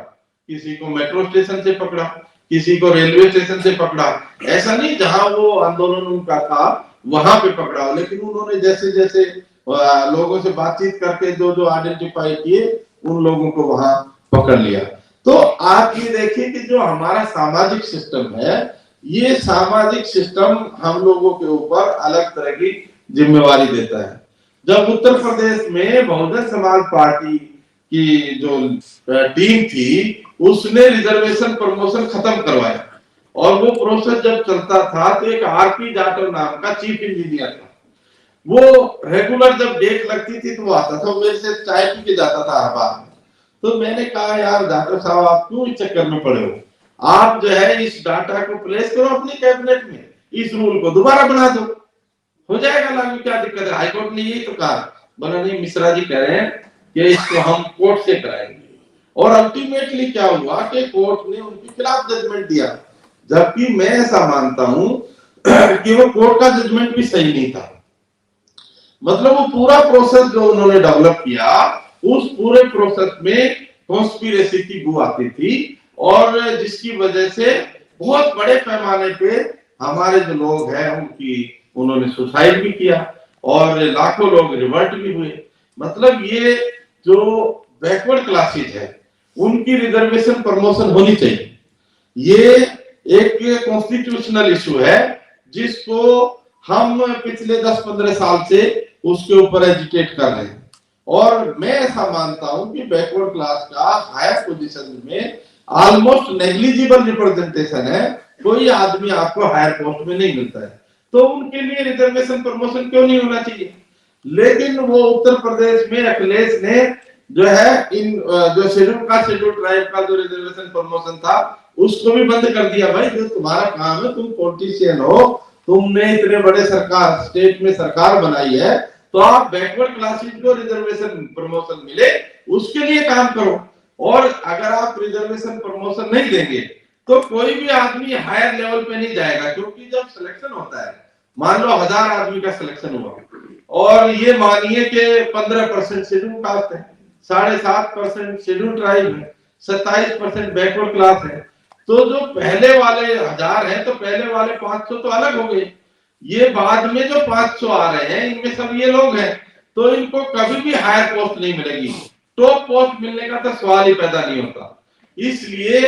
किसी को मेट्रो स्टेशन से पकड़ा, किसी को रेलवे स्टेशन से पकड़ा। ऐसा नहीं जहां वो आंदोलन उनका था वहां पे पकड़ा हो, लेकिन उन्होंने जैसे जैसे लोगों से बातचीत करके जो जो आइडेंटिफाई किए उन लोगों को वहां पकड़ लिया। तो आप ये देखिए कि जो हमारा सामाजिक सिस्टम है, ये सामाजिक सिस्टम हम लोगों के ऊपर अलग तरह की जिम्मेवारी देता है। जब उत्तर प्रदेश में बहुजन समाज पार्टी की जो टीम थी उसने रिजर्वेशन प्रमोशन खत्म करवाया, और वो प्रोसेस जब चलता था तो एक आरपी जाटव नाम का चीफ इंजीनियर था, वो रेगुलर जब डेट लगती थी तो वो आता था, मेरे से चाय पी के जाता था हर बार। तो मैंने कहा यार जाटव साहब आप क्यों इस चक्कर में पड़े हो, आप जो है इस डाटा को प्लेस करो अपनी कैबिनेट में, इस रूल को दोबारा बना दो, हो जाएगा लागू, क्या दिक्कत है। हाईकोर्ट ने यही तो कहा। बोला नहीं, मिश्रा जी कह रहे हैं कि इसको हम कोर्ट से कराएंगे। और अल्टीमेटली क्या हुआ कि कोर्ट ने उनके खिलाफ जजमेंट दिया, जबकि मैं ऐसा मानता हूं कि वो कोर्ट का जजमेंट भी सही नहीं था। मतलब वो पूरा प्रोसेस जो उन्होंने डेवलप किया, उस पूरे प्रोसेस में कॉन्स्पिरेसी की बू आती थी, और जिसकी वजह से बहुत बड़े पैमाने पे हमारे जो लोग हैं उन्होंने सुसाइड भी किया, और लाखों लोग रिवर्ट भी हुए। मतलब ये जो बैकवर्ड क्लासेज है उनकी रिजर्वेशन प्रमोशन होनी चाहिए। ये एक कॉन्स्टिट्यूशनल इशू है जिसको हम पिछले 10-15 साल से उसके ऊपर एजिटेट कर रहे हैं। और मैं ऐसा मानता हूं कि बैकवर्ड क्लास का हायर पोजीशन में ऑलमोस्ट नेग्लिजिबल रिप्रेजेंटेशन है, कोई आदमी आपको हायर पोस्ट में नहीं मिलता है, तो उनके लिए रिजर्वेशन प्रमोशन क्यों नहीं होना चाहिए। लेकिन वो उत्तर प्रदेश में अखिलेश ने जो है इन जो शेड्यूल ट्राइब का जो रिजर्वेशन प्रमोशन था उसको भी बंद कर दिया। भाई जो तुम्हारा काम है, तुम पॉलिटिशियन हो, तुमने इतने बड़े सरकार स्टेट में सरकार बनाई है, तो आप बैकवर्ड क्लासेस को रिजर्वेशन प्रमोशन मिले उसके लिए काम करो। और अगर आप रिजर्वेशन प्रमोशन नहीं देंगे तो कोई भी आदमी हायर लेवल पे नहीं जाएगा, क्योंकि जब सिलेक्शन होता है, मान लो 1000 आदमी का सिलेक्शन हुआ और ये मानिए कि 15% शेड्यूल कास्ट है, 7.5% शेड्यूल ट्राइब है, 27% बैकवर्ड क्लास है, तो जो पहले वाले 1000 हैं तो पहले वाले 500 तो अलग हो गए, ये बाद में जो 500 आ रहे हैं इनमें सब ये लोग हैं, तो इनको कभी भी हायर पोस्ट नहीं मिलेगी, टॉप पोस्ट मिलने का तो सवाल ही पैदा नहीं होता। इसलिए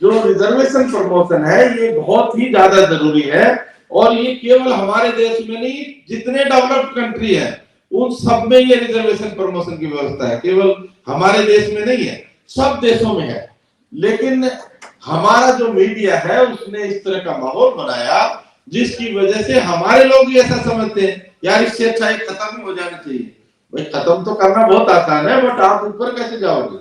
जो रिजर्वेशन प्रमोशन है ये बहुत ही ज्यादा जरूरी है, और ये केवल हमारे देश में नहीं, जितने डेवलप्ड कंट्री है उन सब में ये रिजर्वेशन प्रमोशन की व्यवस्था है, केवल हमारे देश में नहीं है, सब देशों में है। लेकिन हमारा जो मीडिया है उसने इस तरह का माहौल बनाया जिसकी वजह से हमारे लोग भी ऐसा समझते हैं यार इससे अच्छा है खत्म ही हो जाना चाहिए। भाई खत्म तो करना बहुत आसान है, बट आप ऊपर कैसे जाओगे,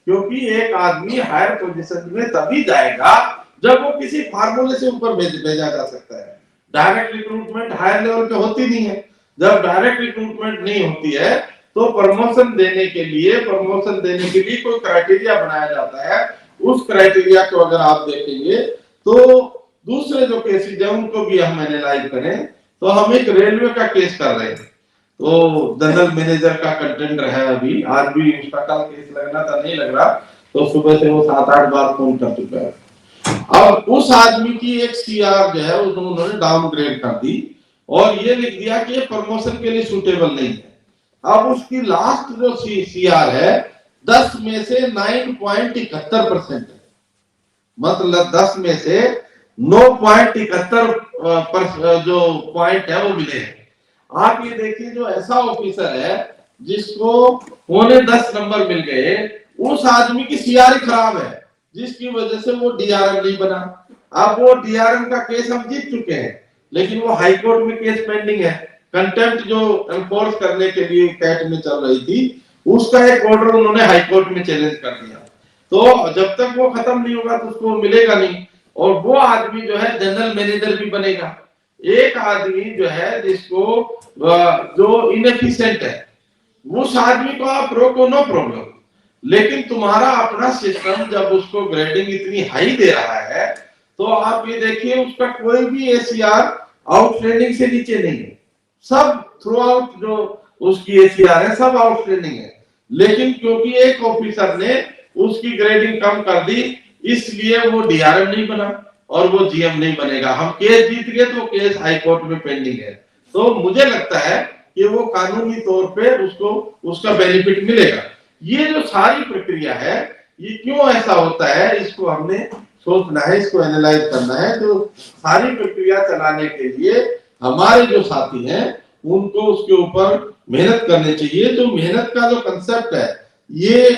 क्योंकि एक आदमी हायर पोजीशन में तभी जाएगा जब वो किसी फार्मूले से ऊपर भेजा जा सकता है। डायरेक्ट रिक्रूटमेंट हायर लेवल पे होती नहीं है, जब डायरेक्ट रिक्रूटमेंट नहीं होती है तो प्रमोशन देने के लिए कोई क्राइटेरिया बनाया जाता है। उस क्राइटेरिया को अगर आप देखेंगे तो दूसरे जो केसेज है उनको भी हम एनालाइज करें, तो हम एक रेलवे का केस कर रहे हैं, तो जनरल मैनेजर का कंटेंडर है, अभी आज भी उसका कल केस लगना था, नहीं लग रहा, तो सुबह से वो 7-8 बार फोन कर चुका है। अब उस आदमी की एक सीआर जो है उन्होंने डाउनग्रेड कर दी और ये लिख दिया कि ये प्रमोशन के लिए सूटेबल नहीं है। अब उसकी लास्ट जो सीआर है 10 में से 9.71% है, मतलब 10 में से 9.71 जो पॉइंट है वो मिले हैं। आप ये देखिए जो ऐसा ऑफिसर है जिसको 9.5 नंबर मिल गए, उस आदमी की सीआर खराब है जिसकी वजह से वो डीआरएम नहीं बना। अब वो डीआरएम का केस हम जीत चुके हैं, लेकिन वो हाई कोर्ट में केस पेंडिंग है। कंटेम्प्ट जो एनफोर्स करने के लिए कैट में चल रही थी उसका एक ऑर्डर उन्होंने हाई कोर्ट में चैलेंज कर दिया, तो जब तक वो खत्म नहीं होगा तो उसको मिलेगा नहीं, और वो आदमी जो है जनरल मैनेजर भी बनेगा। एक आदमी जो है जिसको जो इनएफिशिएंट है उस आदमी को आप रोको, नो प्रॉब्लम, लेकिन तुम्हारा अपना सिस्टम जब उसको ग्रेडिंग इतनी हाई दे रहा है, तो आप ये देखिए उसका कोई भी एसीआर आउटस्टैंडिंग से नीचे नहीं है, सब थ्रू आउट जो उसकी एसीआर है सब आउटस्टैंडिंग है। लेकिन क्योंकि एक ऑफिसर ने उसकी ग्रेडिंग कम कर दी, इसलिए वो डीआरएम नहीं बना और वो जीएम नहीं बनेगा। हम केस जीत गए तो केस हाई कोर्ट में पेंडिंग है। तो मुझे लगता है कि वो कानूनी तौर पे उसको उसका बेनिफिट मिलेगा। ये जो सारी प्रक्रिया है, ये क्यों ऐसा होता है, इसको हमने सोचना है, इसको एनालाइज करना है। तो सारी प्रक्रिया चलाने के लिए हमारे जो साथी हैं उनको उसके ऊपर मेहनत करनी चाहिए। जो मेहनत का जो कंसेप्ट है ये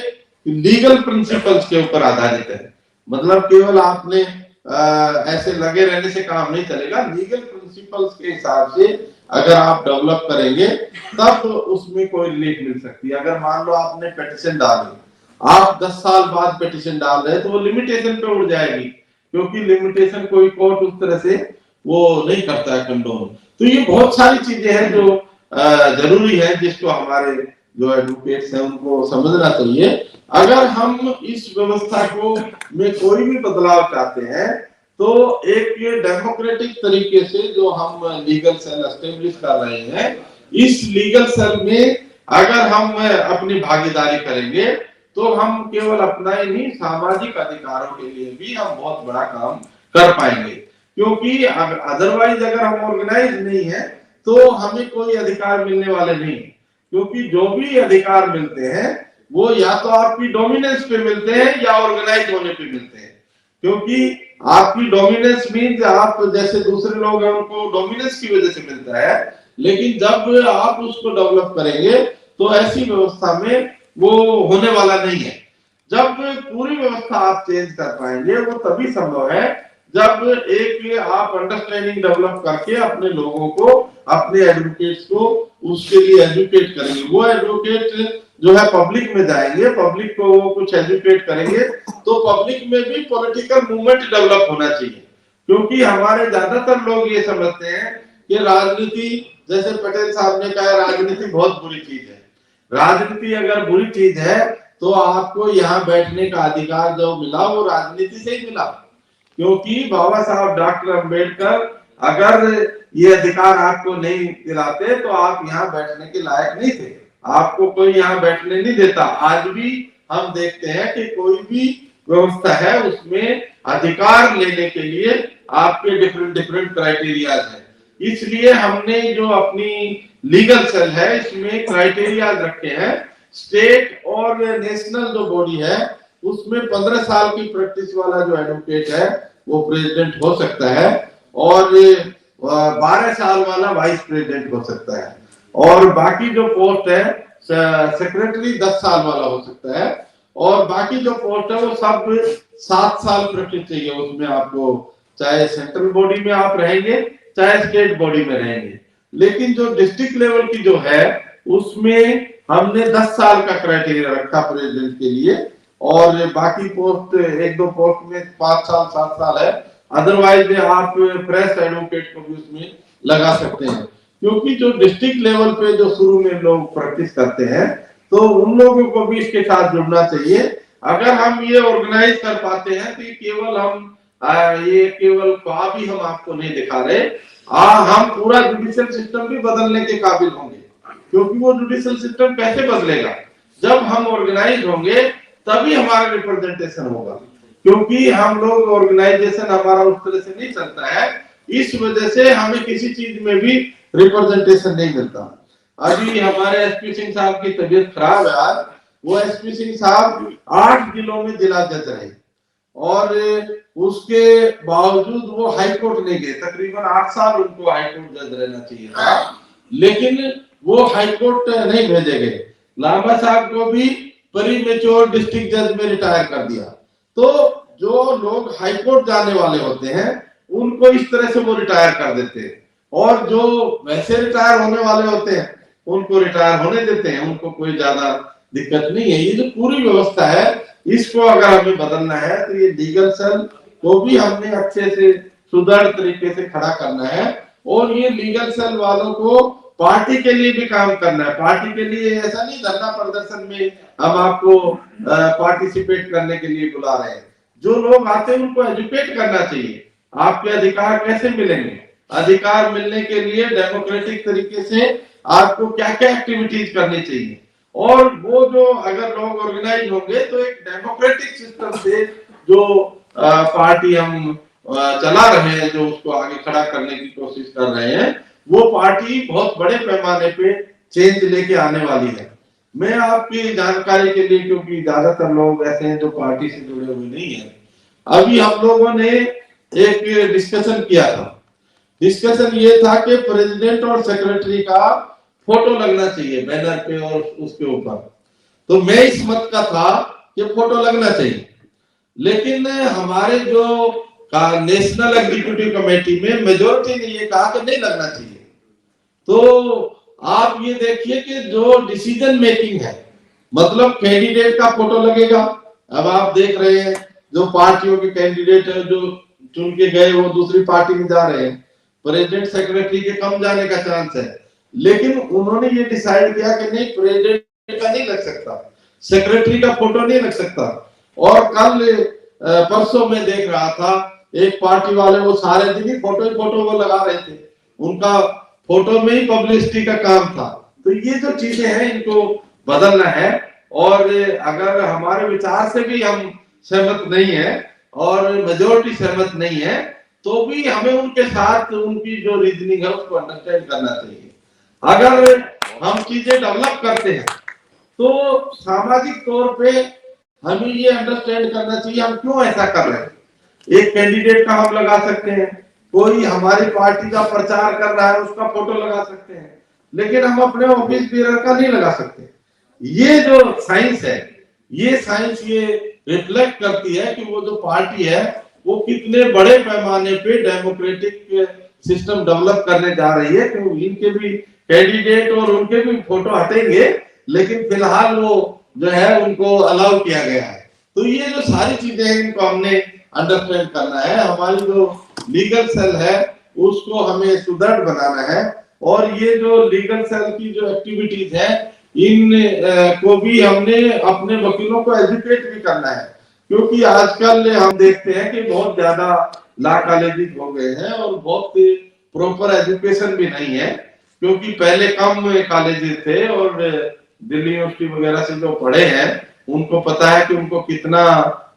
लीगल प्रिंसिपल्स के ऊपर आधारित है। मतलब केवल आपने ऐसे लगे रहने से काम नहीं चलेगा। लीगल प्रिंसिपल्स के हिसाब से अगर आप डेवलप करेंगे तब तो उसमें कोई रिलीफ मिल सकती है। अगर मान लो आपने पिटीशन डाली, आप 10 साल बाद पिटीशन डाल रहे हैं तो वो लिमिटेशन पे उड़ जाएगी, क्योंकि लिमिटेशन कोई कोर्ट उस तरह से वो नहीं करता है कंडोम। तो ये बहुत सारी चीजें हैं जो जरूरी है, जिसको हमारे जो एडवोकेट्स हैं उनको समझना चाहिए। अगर हम इस व्यवस्था को में कोई भी बदलाव चाहते हैं तो एक डेमोक्रेटिक तरीके से जो हम लीगल सेल एस्टेब्लिश कर रहे हैं, इस लीगल सेल में अगर हम अपनी भागीदारी करेंगे तो हम केवल अपना ही नहीं, सामाजिक अधिकारों के लिए भी हम बहुत बड़ा काम कर पाएंगे। क्योंकि अदरवाइज अगर हम ऑर्गेनाइज नहीं है तो हमें कोई अधिकार मिलने वाले नहीं। क्योंकि जो भी अधिकार मिलते हैं वो या तो आपकी डोमिनेंस पे मिलते हैं या ऑर्गेनाइज होने पे मिलते हैं। क्योंकि आपकी डोमिनेंस मीन्स आप जैसे दूसरे लोग हैं उनको डोमिनेंस की वजह से मिलता है, लेकिन जब आप उसको डेवलप करेंगे तो ऐसी व्यवस्था में वो होने वाला नहीं है। जब पूरी व्यवस्था आप चेंज कर पाएंगे वो तभी संभव है जब एक आप अंडरस्टैंडिंग डेवलप करके अपने लोगों को, अपने एडवोकेट्स को उसके लिए एजुकेट करेंगे। वो एडवोकेट जो है पब्लिक में जाएंगे, पब्लिक को वो कुछ एजुकेट करेंगे, तो पब्लिक में भी पॉलिटिकल मूवमेंट डेवलप होना चाहिए। क्योंकि हमारे ज्यादातर लोग ये समझते हैं कि राजनीति, जैसे पटेल साहब ने कहा, राजनीति बहुत बुरी चीज है। राजनीति अगर बुरी चीज है तो आपको यहाँ बैठने का अधिकार जो मिला वो राजनीति से ही मिला। क्योंकि बाबा साहब डॉक्टर अंबेडकर अगर ये अधिकार आपको नहीं दिलाते तो आप यहाँ बैठने के लायक नहीं थे, आपको कोई यहाँ बैठने नहीं देता। आज भी हम देखते हैं कि कोई भी व्यवस्था है उसमें अधिकार लेने के लिए आपके डिफरेंट डिफरेंट क्राइटेरियाज है। इसलिए हमने जो अपनी लीगल सेल है इसमें क्राइटेरिया रखे हैं। स्टेट और नेशनल जो बॉडी है उसमें 15 साल की प्रैक्टिस वाला जो एडवोकेट है वो प्रेसिडेंट हो सकता है, और 12 साल वाला वाइस प्रेसिडेंट हो सकता है, और बाकी जो पोस्ट है सेक्रेटरी 10 साल वाला हो सकता है, और बाकी जो पोस्ट है वो सब 7 साल प्रैक्टिस चाहिए उसमें आपको, चाहे सेंट्रल बॉडी में आप रहेंगे चाहे स्टेट बॉडी में रहेंगे। लेकिन जो डिस्ट्रिक्ट लेवल की जो है उसमें हमने 10 साल का क्राइटेरिया रखा प्रेसिडेंट के लिए, और बाकी पोस्ट एक दो पोस्ट में 5 साल 7 साल है। अदरवाइज आप प्रेस एडवोकेट को भी उसमें लगा सकते हैं। क्योंकि जो डिस्ट्रिक्ट लेवल पे जो शुरू में लोग प्रैक्टिस करते हैं तो उन लोगों को भी इसके साथ जुड़ना चाहिए। अगर हम ये ऑर्गेनाइज कर पाते हैं तो ये केवल हम ये केवल ख्वाब ही हम आपको नहीं दिखा रहे, हम पूरा जुडिशियल सिस्टम भी बदलने के काबिल होंगे। क्योंकि वो जुडिशियल सिस्टम कैसे बदलेगा, जब हम ऑर्गेनाइज होंगे तभी हमारा रिप्रेजेंटेशन होगा। क्योंकि हम लोग ऑर्गेनाइजेशन हमारा उस तरह से नहीं चलता है, इस वजह से हमें किसी चीज में भी रिप्रेजेंटेशन नहीं मिलता। अभी हमारे एसपी सिंह साहब की तबीयत खराब है आज, वो एसपी सिंह साहब 8 जिलों में जिला जज रहे और उसके बावजूद वो हाई कोर्ट नहीं गए। तकरीबन 8 साल उनको हाई कोर्ट जज रहना चाहिए था, लेकिन वो हाई कोर्ट नहीं भेजे गए। लांबा साहब को भी प्रीमेच्योर डिस्ट्रिक्ट जज में रिटायर कर दिया। तो जो लोग हाई कोर्ट जाने वाले होते हैं उनको इस तरह से वो रिटायर कर देते हैं, और जो वैसे रिटायर होने वाले होते हैं उनको रिटायर होने देते हैं, उनको कोई ज्यादा दिक्कत नहीं है। ये जो पूरी व्यवस्था है इसको अगर हमें बदलना है तो ये लीगल सेल को भी हमने अच्छे से सुदृढ़ तरीके से खड़ा करना है, और ये लीगल सेल वालों को पार्टी के लिए भी काम करना है। पार्टी के लिए ऐसा नहीं धरना प्रदर्शन में हम आपको पार्टिसिपेट करने के लिए बुला रहे हैं। जो लोग आते हैं उनको एजुकेट करना चाहिए, आपके अधिकार कैसे मिलेंगे, अधिकार मिलने के लिए डेमोक्रेटिक तरीके से आपको क्या क्या एक्टिविटीज करनी चाहिए। और वो जो अगर लोग ऑर्गेनाइज होंगे तो एक डेमोक्रेटिक सिस्टम से जो पार्टी हम चला रहे हैं, जो उसको आगे खड़ा करने की कोशिश कर रहे हैं, वो पार्टी बहुत बड़े पैमाने पे चेंज लेके आने वाली है। मैं आपकी जानकारी के लिए, क्योंकि ज्यादातर लोग ऐसे हैं जो पार्टी से जुड़े हुए नहीं है, अभी हम लोगों ने एक डिस्कशन किया था। डिस्कशन ये था कि प्रेसिडेंट और सेक्रेटरी का फोटो लगना चाहिए बैनर पे और उसके ऊपर। तो मैं इस मत का था कि फोटो लगना चाहिए, लेकिन हमारे जो नेशनल एग्जीक्यूटिव कमेटी में मेजोरिटी ने ये कहा कि नहीं लगना चाहिए। तो आप ये देखिए कि जो डिसीजन मेकिंग है, मतलब कैंडिडेट का फोटो लगेगा। अब आप देख रहे हैं जो पार्टियों के कैंडिडेट है जो चुन के गए वो दूसरी पार्टी में जा रहे हैं, प्रेसिडेंट सेक्रेटरी के कम जाने का चांस है। लेकिन उन्होंने ये डिसाइड किया कि नहीं, प्रेसिडेंट का नहीं लग सकता, सेक्रेटरी का फोटो नहीं लग सकता। और कल परसों में देख रहा था एक पार्टी वाले वो सारे दिन ही फोटो वो लगा रहे थे, उनका फोटो में ही पब्लिसिटी का काम था। तो ये जो चीजें हैं इनको बदलना है। और अगर हमारे विचार से भी हम सहमत नहीं है और मेजोरिटी सहमत नहीं है, तो भी हमें उनके साथ उनकी जो रीजनिंग है उसको अंडरस्टैंड करना चाहिए। अगर हम चीजें डेवलप करते हैं तो सामाजिक तौर पे हमें ये अंडरस्टैंड करना चाहिए हम क्यों ऐसा कर रहे हैं। एक कैंडिडेट का हम लगा सकते हैं, कोई हमारी पार्टी का प्रचार कर रहा है उसका फोटो लगा सकते हैं, लेकिन हम अपने ऑफिस बेरर का नहीं लगा सकते। ये जो साइंस है, ये साइंस ये रिफ्लेक्ट करती है कि वो जो पार्टी है वो कितने बड़े पैमाने पे डेमोक्रेटिक सिस्टम डेवलप करने जा रही है। क्योंकि इनके भी कैंडिडेट और उनके भी फोटो हटेंगे, लेकिन फिलहाल वो जो है उनको अलाउ किया गया है। तो ये जो सारी चीजें हैं इनको हमने अंडरस्टैंड करना है। हमारी जो लीगल सेल है उसको हमें सुदृढ़ बनाना है, और ये जो लीगल सेल की जो एक्टिविटीज है इन को भी हमने अपने वकीलों को एजुकेट भी करना है। क्योंकि आजकल हम देखते हैं कि बहुत ज्यादा लॉ कॉलेजेस हो गए हैं और बहुत प्रॉपर एजुकेशन भी नहीं है। क्योंकि पहले कम कॉलेजेस थे और दिल्ली यूनिवर्सिटी वगैरह से जो पढ़े हैं उनको पता है कि उनको कितना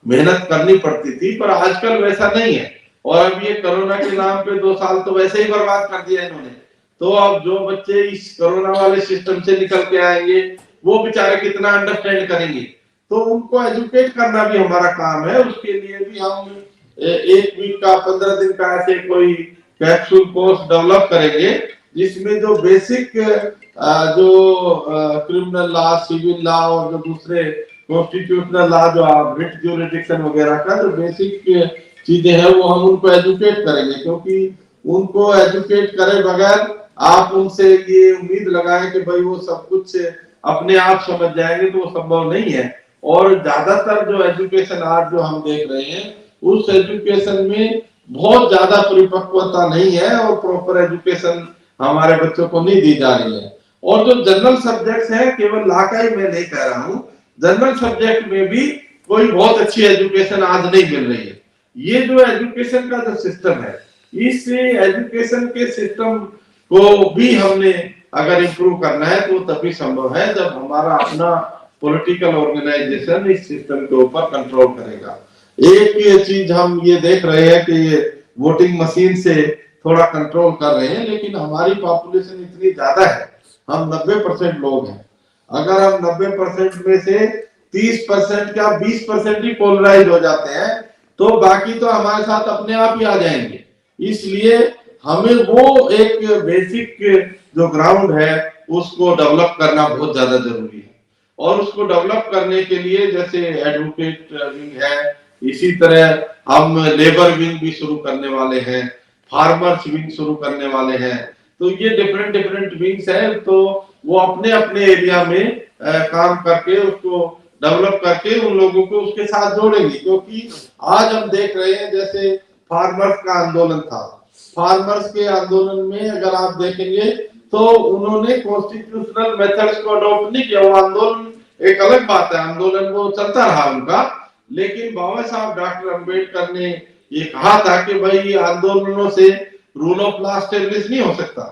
मेहनत करनी पड़ती थी, पर आजकल वैसा नहीं है। और अब ये कोरोना के नाम पे 2 साल तो वैसे ही बर्बाद कर दिया इन्होंने। तो अब जो बच्चे इस कोरोना वाले सिस्टम से निकल के आएंगे वो बेचारे कितना अंडरस्टैंड करेंगे। तो उनको एजुकेट करना भी हमारा काम है। उसके लिए भी हम 1 वीक का 15 दिन का ऐसे कोई कैप्सूल कोर्स डेवलप करेंगे, जिसमें जो बेसिक जो क्रिमिनल लॉ, सिविल लॉ और जो दूसरे कॉन्स्टिट्यूशनल लॉ जो रिट ज्यूरिडिक्शन वगैरह का जो बेसिक चीजें हैं वो हम उनको एजुकेट करेंगे। क्योंकि उनको एजुकेट करे बगैर आप उनसे ये उम्मीद लगाएं कि भाई वो सब कुछ अपने आप समझ जाएंगे तो वो संभव नहीं है। और ज्यादातर जो एजुकेशन आज जो हम देख रहे हैं उस एजुकेशन में बहुत ज्यादा परिपक्वता नहीं है और प्रॉपर एजुकेशन हमारे बच्चों को नहीं दी जा रही है। और जो जनरल सब्जेक्ट्स हैं, केवल लॉ का ही मैं नहीं कह रहा हूँ, जनरल सब्जेक्ट में भी कोई बहुत अच्छी एजुकेशन आज नहीं मिल रही है। ये जो एजुकेशन का जो सिस्टम है, इस एजुकेशन के सिस्टम को भी हमने अगर इम्प्रूव करना है तो तभी संभव है जब हमारा अपना पॉलिटिकल ऑर्गेनाइजेशन इस सिस्टम के ऊपर कंट्रोल करेगा। एक ये चीज हम ये देख रहे हैं कि ये वोटिंग मशीन से थोड़ा कंट्रोल कर रहे हैं, लेकिन हमारी पॉपुलेशन इतनी ज्यादा है, हम 90% लोग हैं। अगर हम 90% में से 30% या 20% ही पोलराइज हो जाते हैं तो बाकी तो हमारे साथ अपने आप ही आ जाएंगे। इसलिए हमें वो एक बेसिक जो ग्राउंड है उसको डेवलप करना बहुत ज्यादा जरूरी है। और उसको डेवलप करने के लिए जैसे एडवोकेट विंग है, इसी तरह हम लेबर विंग भी शुरू करने वाले हैं, फार्मर्स विंग शुरू करने वाले हैं। तो ये डिफरेंट विंग्स है, तो वो अपने अपने एरिया में काम करके उसको डेवलप करके उन लोगों को उसके साथ जोड़ेंगे। क्योंकि आज हम देख रहे हैं जैसे फार्मर्स का आंदोलन था, फार्मर्स के आंदोलन में अगर आप देखेंगे तो उन्होंने कॉन्स्टिट्यूशनल मेथड्स को अडॉप्ट नहीं किया। वो आंदोलन एक अलग बात है, आंदोलन वो चलता रहा उनका, लेकिन बाबा साहब डॉक्टर अंबेडकर ने ये कहा था कि भाई आंदोलनों से रूल ऑफ लॉ एस्टेब्लिश नहीं हो सकता।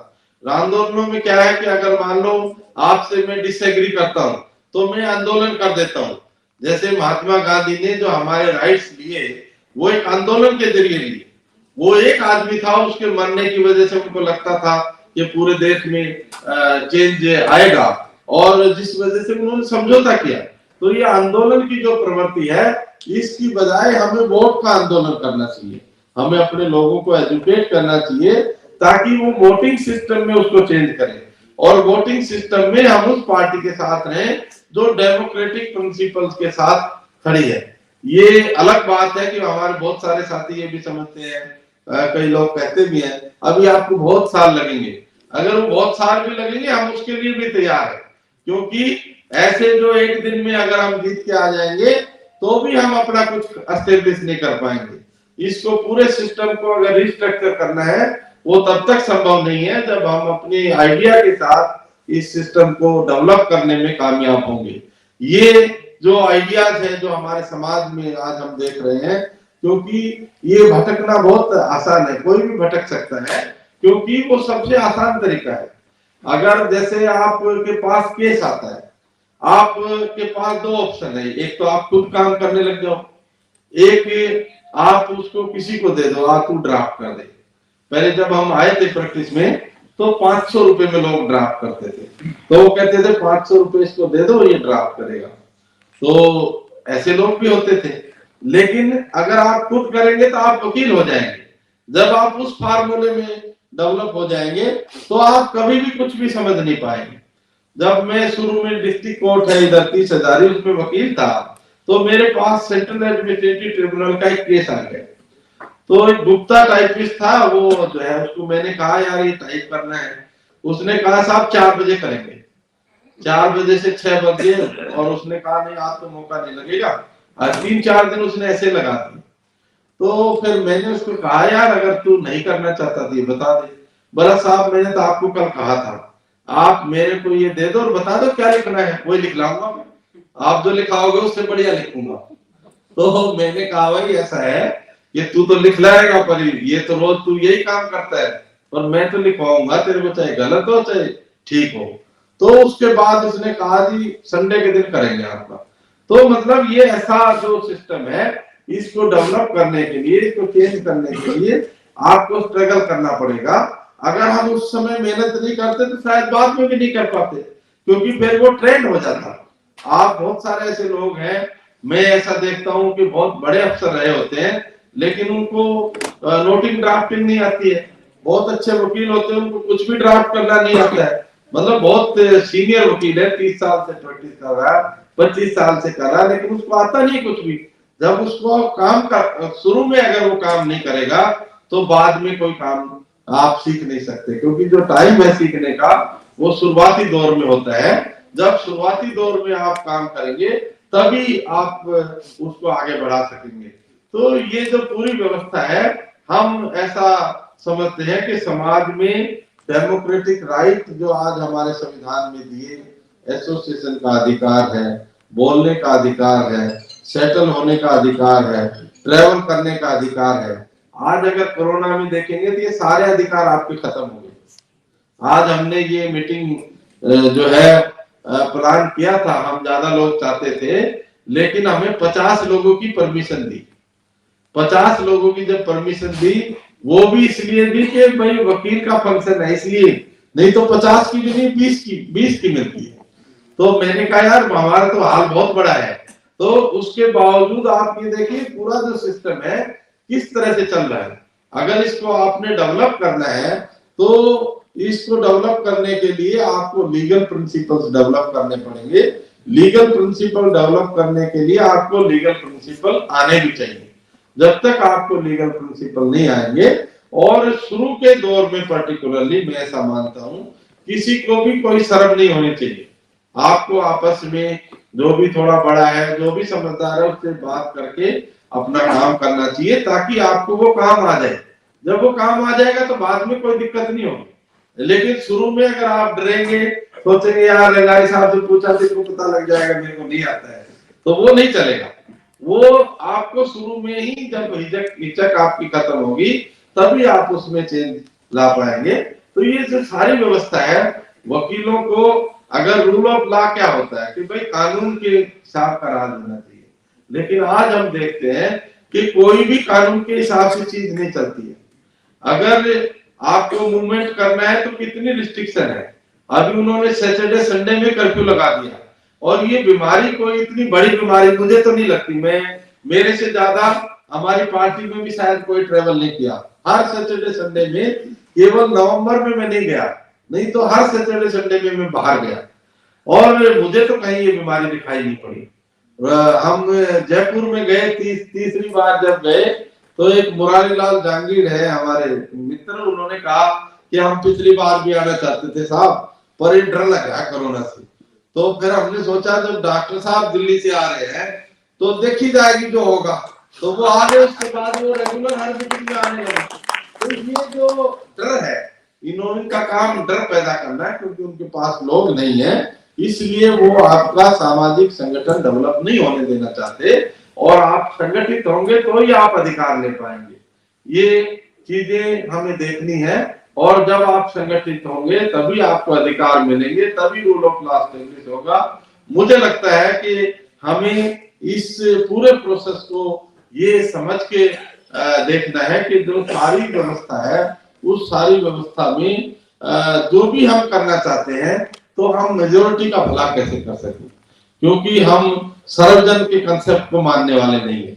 आंदोलनों में क्या है कि अगर मान लो आपसे मैं डिसएग्री करता हूं तो मैं आंदोलन कर देता हूं। जैसे महात्मा गांधी ने जो हमारे राइट्स लिए वो एक आंदोलन के जरिए लिए। वो एक आदमी था, उसके मरने की वजह से उनको लगता था कि पूरे देश में चेंज आएगा, और जिस वजह से उन्होंने समझौता किया। तो ये आंदोलन की जो प्रवृत्ति है, इसकी बजाय हमें वोट का आंदोलन करना चाहिए। हमें अपने लोगों को एजुकेट करना चाहिए ताकि वो वोटिंग सिस्टम में उसको चेंज करें, और वोटिंग सिस्टम में हम उस पार्टी के साथ रहें जो डेमोक्रेटिक प्रिंसिपल्स के साथ खड़ी है। ये अलग बात है कि हमारे बहुत सारे साथी ये भी समझते हैं, कई लोग कहते भी हैं अभी आपको बहुत साल लगेंगे। अगर वो बहुत साल भी लगेंगे हम उसके लिए भी तैयार है, क्योंकि ऐसे जो एक दिन में अगर हम जीत के आ जाएंगे तो भी हम अपना कुछ एस्टेब्लिश नहीं कर पाएंगे। इसको पूरे सिस्टम को अगर रिस्ट्रक्चर करना है वो तब तक संभव नहीं है जब हम अपने आइडिया के साथ इस सिस्टम को डेवलप करने में कामयाब होंगे। ये जो आइडियाज है जो हमारे समाज में आज हम देख रहे हैं, क्योंकि ये भटकना बहुत आसान है, कोई भी भटक सकता है, क्योंकि वो सबसे आसान तरीका है। अगर जैसे आपके पास केस आता है, आपके पास दो ऑप्शन है, एक तो आप खुद काम करने लग जाओ, एक आप उसको किसी को दे दो, आप तू ड्राफ्ट कर दे। पहले जब हम आए थे प्रैक्टिस में तो 500 रुपए में लोग ड्राफ्ट करते थे, तो वो कहते थे 500 रुपए इसको दे दो ये ड्राफ्ट करेगा। तो ऐसे लोग भी होते थे। लेकिन अगर आप खुद करेंगे तो आप वकील हो जाएंगे। जब आप उस फार्मूले में डेवलप हो जाएंगे तो आप कभी भी कुछ भी समझ नहीं पाएंगे। जब मैं शुरू में डिस्ट्रिक्ट कोर्ट है इधर 30,000 उसमें वकील था, तो मेरे पास सेंट्रल एडमिनिस्ट्रेटिव ट्रिब्यूनल का एक केस आ गया। तो एक गुप्ता टाइपिस्ट था, वो जो है उसको मैंने कहा यार ये टाइप करना है। उसने कहा साहब 4 बजे करेंगे। 4 बजे से 6 बजे, और उसने कहा नहीं आज तो मौका नहीं लगेगा। आज 3-4 दिन उसने ऐसे लगा दिए। तो फिर मैंने उसको कहा यार अगर तू नहीं करना चाहता तो ये बता दे। बोला साहब मैंने तो आपको कल कहा था, आप मेरे को ये दे दो और बता दो क्या लिखना है, वही लिख लाऊंगा मैं, आप जो लिखाओगे उससे बढ़िया लिखूंगा। तो मैंने कहा भाई ऐसा है कि तू तो लिख लाएगा, पर ये तो रोज तू यही काम करता है, पर मैं तो लिखवाऊंगा तेरे को, चाहे गलत हो चाहे ठीक हो। तो उसके बाद उसने कहा जी संडे के दिन करेंगे आपका। तो मतलब ये ऐसा जो सिस्टम है, इसको डेवलप करने के लिए, इसको चेंज करने के लिए आपको स्ट्रगल करना पड़ेगा। अगर हम उस समय मेहनत नहीं करते तो शायद बाद में भी नहीं कर पाते, क्योंकि फिर वो ट्रेंड हो जाता। आप बहुत सारे ऐसे लोग हैं, मैं ऐसा देखता हूं कि बहुत बड़े अफसर रहे होते हैं लेकिन उनको नोटिंग ड्राफ्टिंग नहीं आती है। बहुत अच्छे वकील होते हैं, उनको कुछ भी ड्राफ्ट करना नहीं आता है। मतलब बहुत सीनियर वकील है, 30 साल से प्रैक्टिस कर रहा है, 25 साल से कर रहा है, लेकिन उसको आता नहीं कुछ भी। जब उसको काम का शुरू में अगर वो काम नहीं करेगा तो बाद में कोई काम आप सीख नहीं सकते, क्योंकि जो टाइम है सीखने का वो शुरुआती दौर में होता है। जब शुरुआती दौर में आप काम करेंगे तभी आप उसको आगे बढ़ा सकेंगे। तो ये जो पूरी व्यवस्था है, हम ऐसा समझते हैं कि समाज में डेमोक्रेटिक राइट जो आज हमारे संविधान में दिए, एसोसिएशन का अधिकार है, बोलने का अधिकार है, सेटल होने का अधिकार है, ट्रेवल करने का अधिकार है। आज अगर कोरोना में देखेंगे तो ये सारे अधिकार आपके खत्म हो गए। आज हमने ये मीटिंग जो है प्लान किया था, हम ज्यादा लोग चाहते थे, लेकिन हमें 50 लोगों की परमिशन दी। 50 लोगों की जब परमिशन दी, वो भी इसलिए दी कि भाई वकील का फंक्शन है इसलिए, नहीं तो 50 की भी नहीं 20 की मिलती है। तो मैंने कहा यार हमारा तो हाल बहुत बड़ा है। तो उसके बावजूद आप ये देखिए पूरा जो सिस्टम है किस तरह से चल रहा है। अगर इसको आपने डेवलप करना है तो इसको डेवलप करने के लिए आपको लीगल प्रिंसिपल्स डेवलप करने पड़ेंगे। लीगल प्रिंसिपल डेवलप करने के लिए आपको लीगल प्रिंसिपल आने भी चाहिए। जब तक आपको लीगल प्रिंसिपल नहीं आएंगे, और शुरू के दौर में पर्टिकुलरली मैं ऐसा मानता हूं किसी को भी कोई शर्म नहीं होनी चाहिए। आपको आपस में जो भी थोड़ा बड़ा है, जो भी समझदार है, उससे बात करके अपना काम करना चाहिए ताकि आपको वो काम आ जाए। जब वो काम आ जाएगा तो बाद में कोई दिक्कत नहीं होगी। लेकिन शुरू में अगर आप डरेंगे, सोचेंगे यार रंगारी साहब से पूछा तो इनको पता लग जाएगा, मेरे को नहीं आता है, तो वो नहीं चलेगा। वो आपको शुरू में ही जब हिचक आपकी खत्म होगी तभी आप उसमें चेंज ला पाएंगे। तो ये जो सारी व्यवस्था है, वकीलों को अगर रूल ऑफ लॉ क्या होता है कि भाई कानून के हिसाब का राज होना चाहिए, लेकिन आज हम देखते हैं कि कोई भी कानून के हिसाब से चीज नहीं चलती है। अगर आपको मूवमेंट करना है तो कितनी रिस्ट्रिक्शन है। अभी उन्होंने सैटरडे संडे में कर्फ्यू लगा दिया, और ये बीमारी कोई इतनी बड़ी बीमारी मुझे तो नहीं लगती, मेरे से ज्यादा हमारी पार्टी में भी शायद कोई ट्रेवल नहीं किया हर सैटरडे संडे में। केवल नवंबर में मैं नहीं गया, नहीं तो हर सैटरडे संडे में मैं बाहर गया, और मुझे तो कहीं ये बीमारी दिखाई नहीं पड़ी। हम जयपुर में गए, तीसरी बार जब गए तो एक मुरारी लाल जहांगीर है हमारे मित्र, उन्होंने कहा कि हम पिछली बार भी आना चाहते थे साहब, पर ये डर लग रहा कोरोना से। तो फिर हमने सोचा जब डॉक्टर साहब दिल्ली से आ रहे हैं तो देखी जाएगी जो होगा, तो वो आ गए, उसके बाद वो रेगुलर हर मीटिंग में आने लगे। तो ये जो डर है, इनका काम डर पैदा करना है, क्योंकि उनके पास लोग नहीं है, इसलिए वो आपका सामाजिक संगठन डेवलप नहीं होने देना चाहते, और आप संगठित होंगे तो ही आप अधिकार ले पाएंगे। ये चीजें हमें देखनी है, और जब आप संगठित होंगे तभी आपको अधिकार मिलेंगे, तभी रूल ऑफ लॉ एस्टेब्लिश होगा। मुझे लगता है कि हमें इस पूरे प्रोसेस को ये समझ के देखना है कि जो सारी व्यवस्था है, उस सारी व्यवस्था में जो भी हम करना चाहते हैं तो हम मेजोरिटी का भला कैसे कर सकें, क्योंकि हम सर्वजन के कंसेप्ट को मानने वाले नहीं है।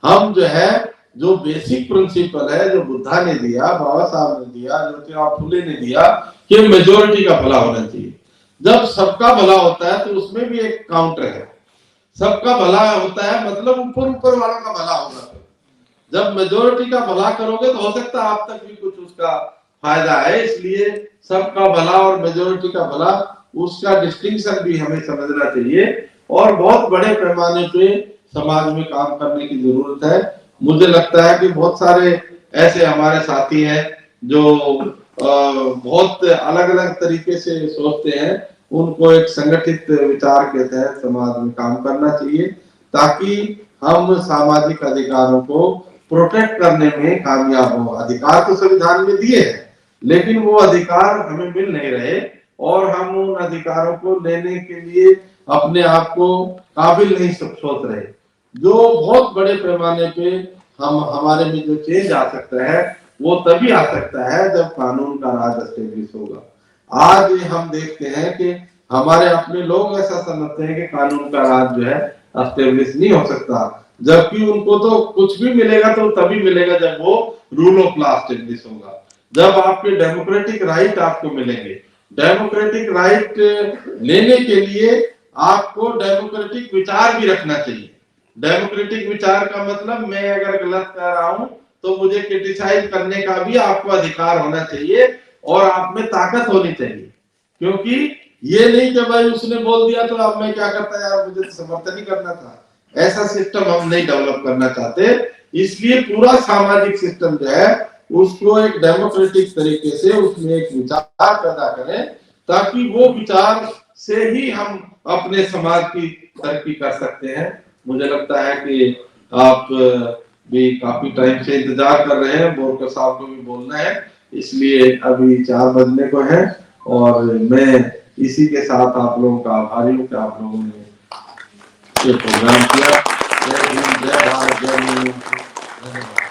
हम जो है, जो बेसिक प्रिंसिपल है, जो बुद्धा ने दिया, बाबा साहब ने दिया, ज्योतिराव फुले ने दिया, कि मेजोरिटी का भला होना चाहिए। जब सबका भला होता है तो उसमें भी एक काउंटर है, सबका भला होता है मतलब ऊपर ऊपर वालों का भला होगा। जब मेजोरिटी का भला करोगे तो हो सकता है आप तक भी कुछ उसका फायदा है। इसलिए सबका भला और मेजोरिटी का भला, उसका डिस्टिंक्शन भी हमें समझना चाहिए, और बहुत बड़े पैमाने पे समाज में काम करने की जरूरत है। मुझे लगता है कि बहुत सारे ऐसे हमारे साथी हैं जो बहुत अलग अलग तरीके से सोचते हैं, उनको एक संगठित विचार के तहत समाज में काम करना चाहिए, ताकि हम सामाजिक अधिकारों को प्रोटेक्ट करने में कामयाब हो। अधिकार तो संविधान में दिए हैं, लेकिन वो अधिकार हमें मिल नहीं रहे, और हम उन अधिकारों को लेने के लिए अपने आप को काबिल नहीं सोच रहे। जो बहुत बड़े पैमाने पे हम हमारे में जो चेंज आ सकता है, वो तभी आ सकता है जब कानून का राज एस्टेब्लिश होगा। आज हम देखते हैं कि हमारे अपने लोग ऐसा समझते हैं कि कानून का राज जो है एस्टेब्लिश नहीं हो सकता, जबकि उनको तो कुछ भी मिलेगा तो तभी मिलेगा जब वो रूल ऑफ लॉ एस्टेब्लिश होगा, जब आपके डेमोक्रेटिक राइट आपको मिलेंगे। डेमोक्रेटिक राइट लेने के लिए आपको डेमोक्रेटिक विचार भी रखना चाहिए। डेमोक्रेटिक विचार का मतलब, मैं अगर गलत कर रहा हूं तो मुझे क्रिटिसाइज करने का भी आपको अधिकार होना चाहिए, और आप में ताकत होनी चाहिए। क्योंकि ये नहीं कि भाई उसने बोल दिया तो अब मैं क्या करता यार, मुझे तो समर्थन ही करना था। ऐसा सिस्टम हम नहीं डेवलप करना चाहते। इसलिए पूरा सामाजिक सिस्टम जो है उसको एक डेमोक्रेटिक तरीके से उसमें एक विचार पैदा करें, ताकि वो विचार से ही हम अपने समाज की तरक्की कर सकते हैं। मुझे लगता है कि आप भी काफी टाइम से इंतजार कर रहे हैं, बोरकर साहब को भी बोलना है, इसलिए अभी 4 बजने को है, और मैं इसी के साथ आप लोगों का आभारी हूँ कि आप लोगों ने ये प्रोग्राम किया। जय हिंद, जय भारत, जय हिंद।